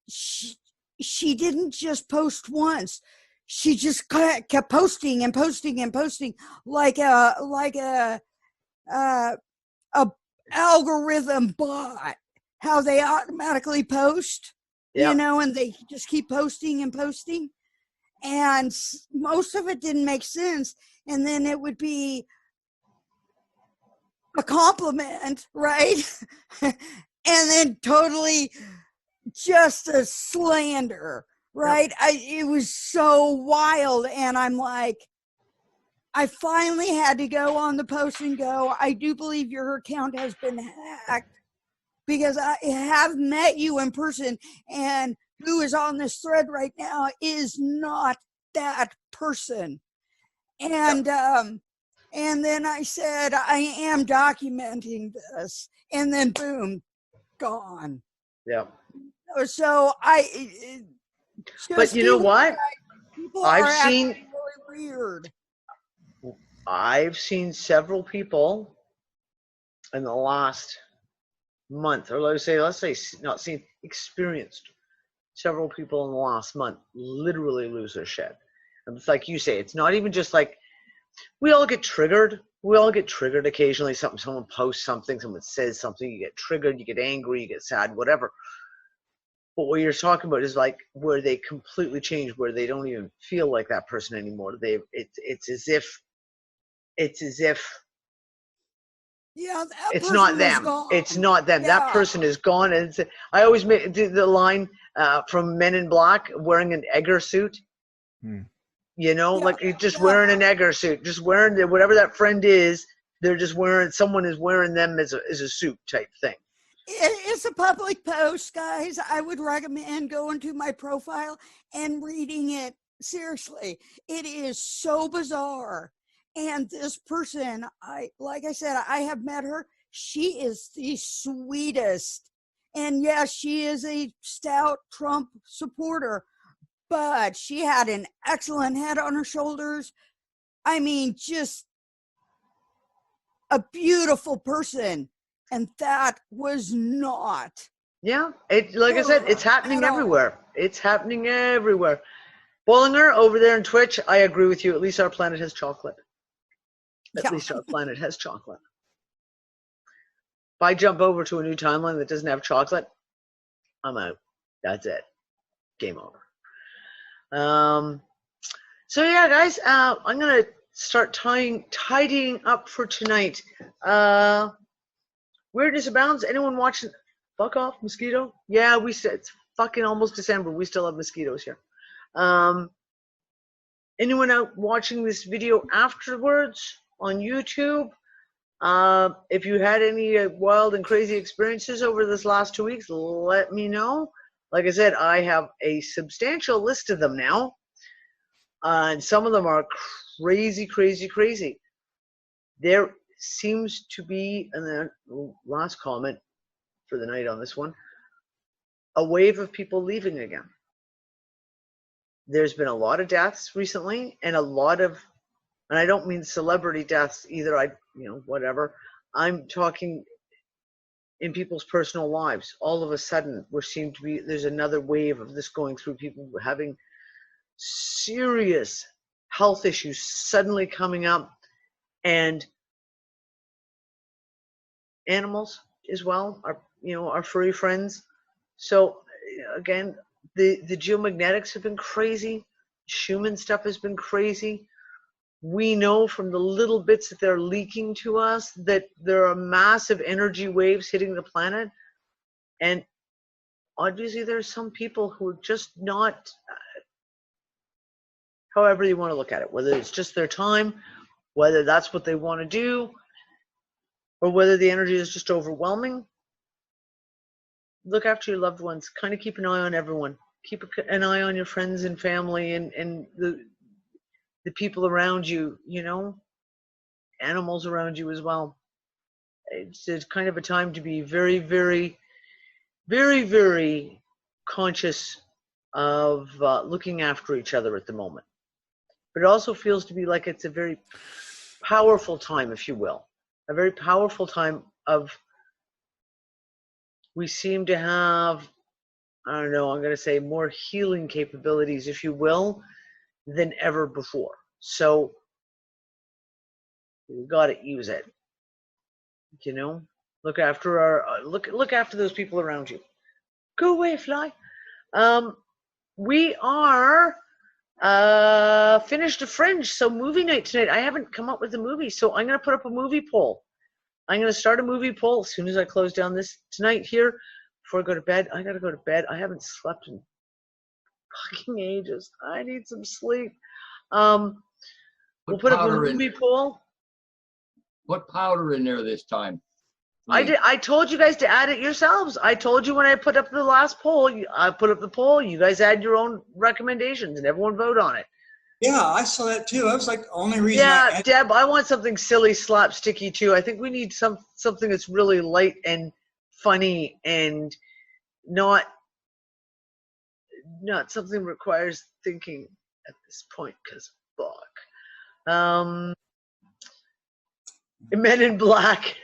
she didn't just post once. She just kept posting and posting and posting like a algorithm bot, how they automatically post, Yeah. you know, and they just keep posting and posting. And most of it didn't make sense. And then it would be a compliment, right? And then totally just a slander, right? It was so wild. And I'm like, I finally had to go on the post and go, I do believe your account has been hacked, because I have met you in person, and who is on this thread right now is not that person. And then I said, I am documenting this, and then boom, gone. Yeah. So but you know what? People I've are seen acting really weird. I've seen several people in the last month, or let's say not seen, experienced several people in the last month literally lose their shit. And it's like you say, it's not even just like, we all get triggered. We all get triggered occasionally. Someone posts something, someone says something, you get triggered, you get angry, you get sad, whatever. But what you're talking about is like where they completely change, where they don't even feel like that person anymore. It's as if yeah, it's not them. Gone. It's not them. Yeah. That person is gone. And I always make the line from Men in Black, wearing an Egger suit. You know, like you're just wearing an Egger suit, just wearing whatever that friend is. They're just wearing, someone is wearing them as a suit type thing. It's a public post, guys. I would recommend going to my profile and reading it seriously. It is so bizarre. And this person, like I said, I have met her. She is the sweetest. And yes, she is a stout Trump supporter, but she had an excellent head on her shoulders. I mean, just a beautiful person. And that was not. Yeah, like I said, it's happening everywhere. It's happening everywhere. Bollinger over there in Twitch, I agree with you. At least our planet has chocolate. At least our planet has chocolate. If I jump over to a new timeline that doesn't have chocolate, I'm out. That's it. Game over. So yeah, guys, I'm gonna start tidying up for tonight. Weirdness abounds. Anyone watching? Fuck off, mosquito. Yeah, we said it's fucking almost December. We still have mosquitoes here. Anyone out watching this video afterwards on YouTube? If you had any wild and crazy experiences over this last 2 weeks, let me know. Like I said, I have a substantial list of them now. And some of them are crazy, crazy, crazy. There seems to be, and then last comment for the night on this one, a wave of people leaving again. There's been a lot of deaths recently, and a lot of, and I don't mean celebrity deaths either, whatever. I'm talking in people's personal lives. All of a sudden, there's another wave of this going through, people having serious health issues suddenly coming up, and animals as well, our furry friends. So again, the geomagnetics have been crazy. Schumann stuff has been crazy. We know from the little bits that they're leaking to us that there are massive energy waves hitting the planet. And obviously there's some people who are just not, however you want to look at it, whether it's just their time, whether that's what they want to do, or whether the energy is just overwhelming. Look after your loved ones. Kind of keep an eye on everyone. Keep an eye on your friends and family and the people around you, animals around you as well. It's kind of a time to be very, very, very, very conscious of looking after each other at the moment. But it also feels to be like it's a very powerful time, if you will. A very powerful time of we seem to have, I don't know, I'm going to say more healing capabilities, if you will, than ever before. So we got to use it. You know, look after our look after those people around you. Go away, fly. We are finished a Fringe, so movie night tonight. I haven't come up with a movie, so I'm going to put up a movie poll. I'm going to start a movie poll as soon as I close down this tonight here before I go to bed. I got to go to bed. I haven't slept in fucking ages. I need some sleep. We'll put up a movie poll. Put powder in there this time. I told you guys to add it yourselves. I told you when I put up the last poll, I put up the poll, you guys add your own recommendations and everyone vote on it. Yeah, I saw that too. I was like, the only reason. Yeah, Deb, I want something silly, slapsticky too. I think we need something that's really light and funny and not something that requires thinking at this point, because fuck. Men in Black.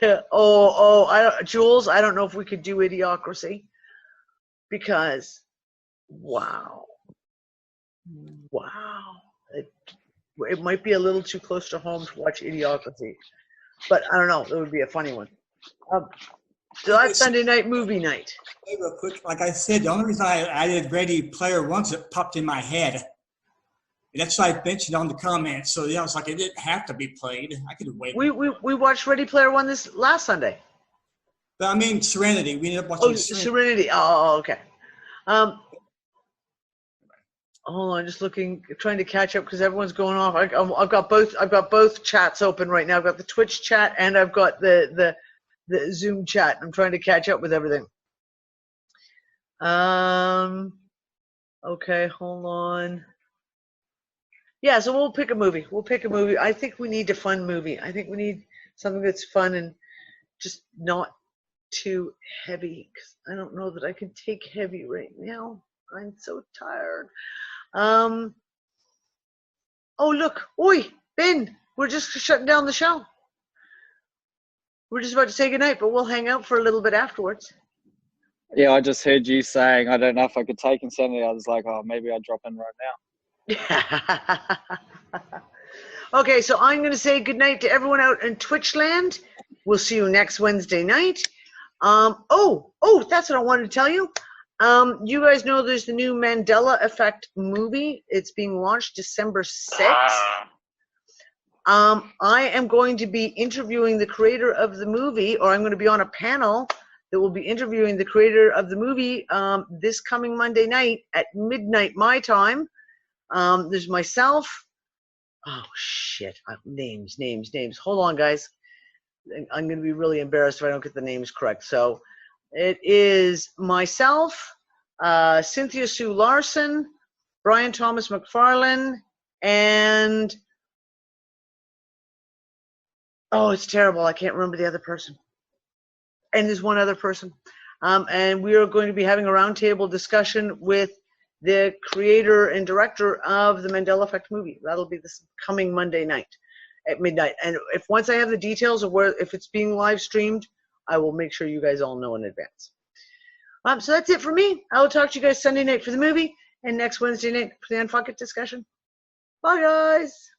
Jules, I don't know if we could do Idiocracy, because wow. It might be a little too close to home to watch Idiocracy, but I don't know. It would be a funny one. So that's Sunday night movie night. Hey, real quick, like I said, the only reason I added Ready Player One, it popped in my head. And that's why I mentioned on the comments. So yeah, I was like, it didn't have to be played. I could have waited. We watched Ready Player One this last Sunday. But I mean Serenity. We ended up watching Serenity. Oh, okay. Hold on, just trying to catch up because everyone's going off. I've got both chats open right now. I've got the Twitch chat and I've got the Zoom chat. I'm trying to catch up with everything. Okay, hold on. Yeah, so we'll pick a movie. I think we need a fun movie. I think we need something that's fun and just not too heavy, because I don't know that I can take heavy right now. I'm so tired. Oh, look. Oi, Ben, we're just shutting down the show. We're just about to say goodnight, but we'll hang out for a little bit afterwards. Yeah, I just heard you saying, I don't know if I could take Insanity. I was like, oh, maybe I'll drop in right now. Okay, so I'm going to say goodnight to everyone out in Twitch land. We'll see you next Wednesday night. That's what I wanted to tell you. You guys know there's the new Mandela Effect movie. It's being launched December 6th. I am going to be interviewing the creator of the movie, or I'm going to be on a panel that will be interviewing the creator of the movie this coming Monday night at midnight my time. There's myself. Oh shit! Names. Hold on, guys. I'm going to be really embarrassed if I don't get the names correct. So it is myself, Cynthia Sue Larson, Brian Thomas McFarlane, and it's terrible. I can't remember the other person. And there's one other person. And we are going to be having a roundtable discussion with the creator and director of the Mandela Effect movie. That'll be this coming Monday night at midnight. And once I have the details of if it's being live streamed, I will make sure you guys all know in advance. So that's it for me. I will talk to you guys Sunday night for the movie and next Wednesday night for the UnFuckIt discussion. Bye, guys.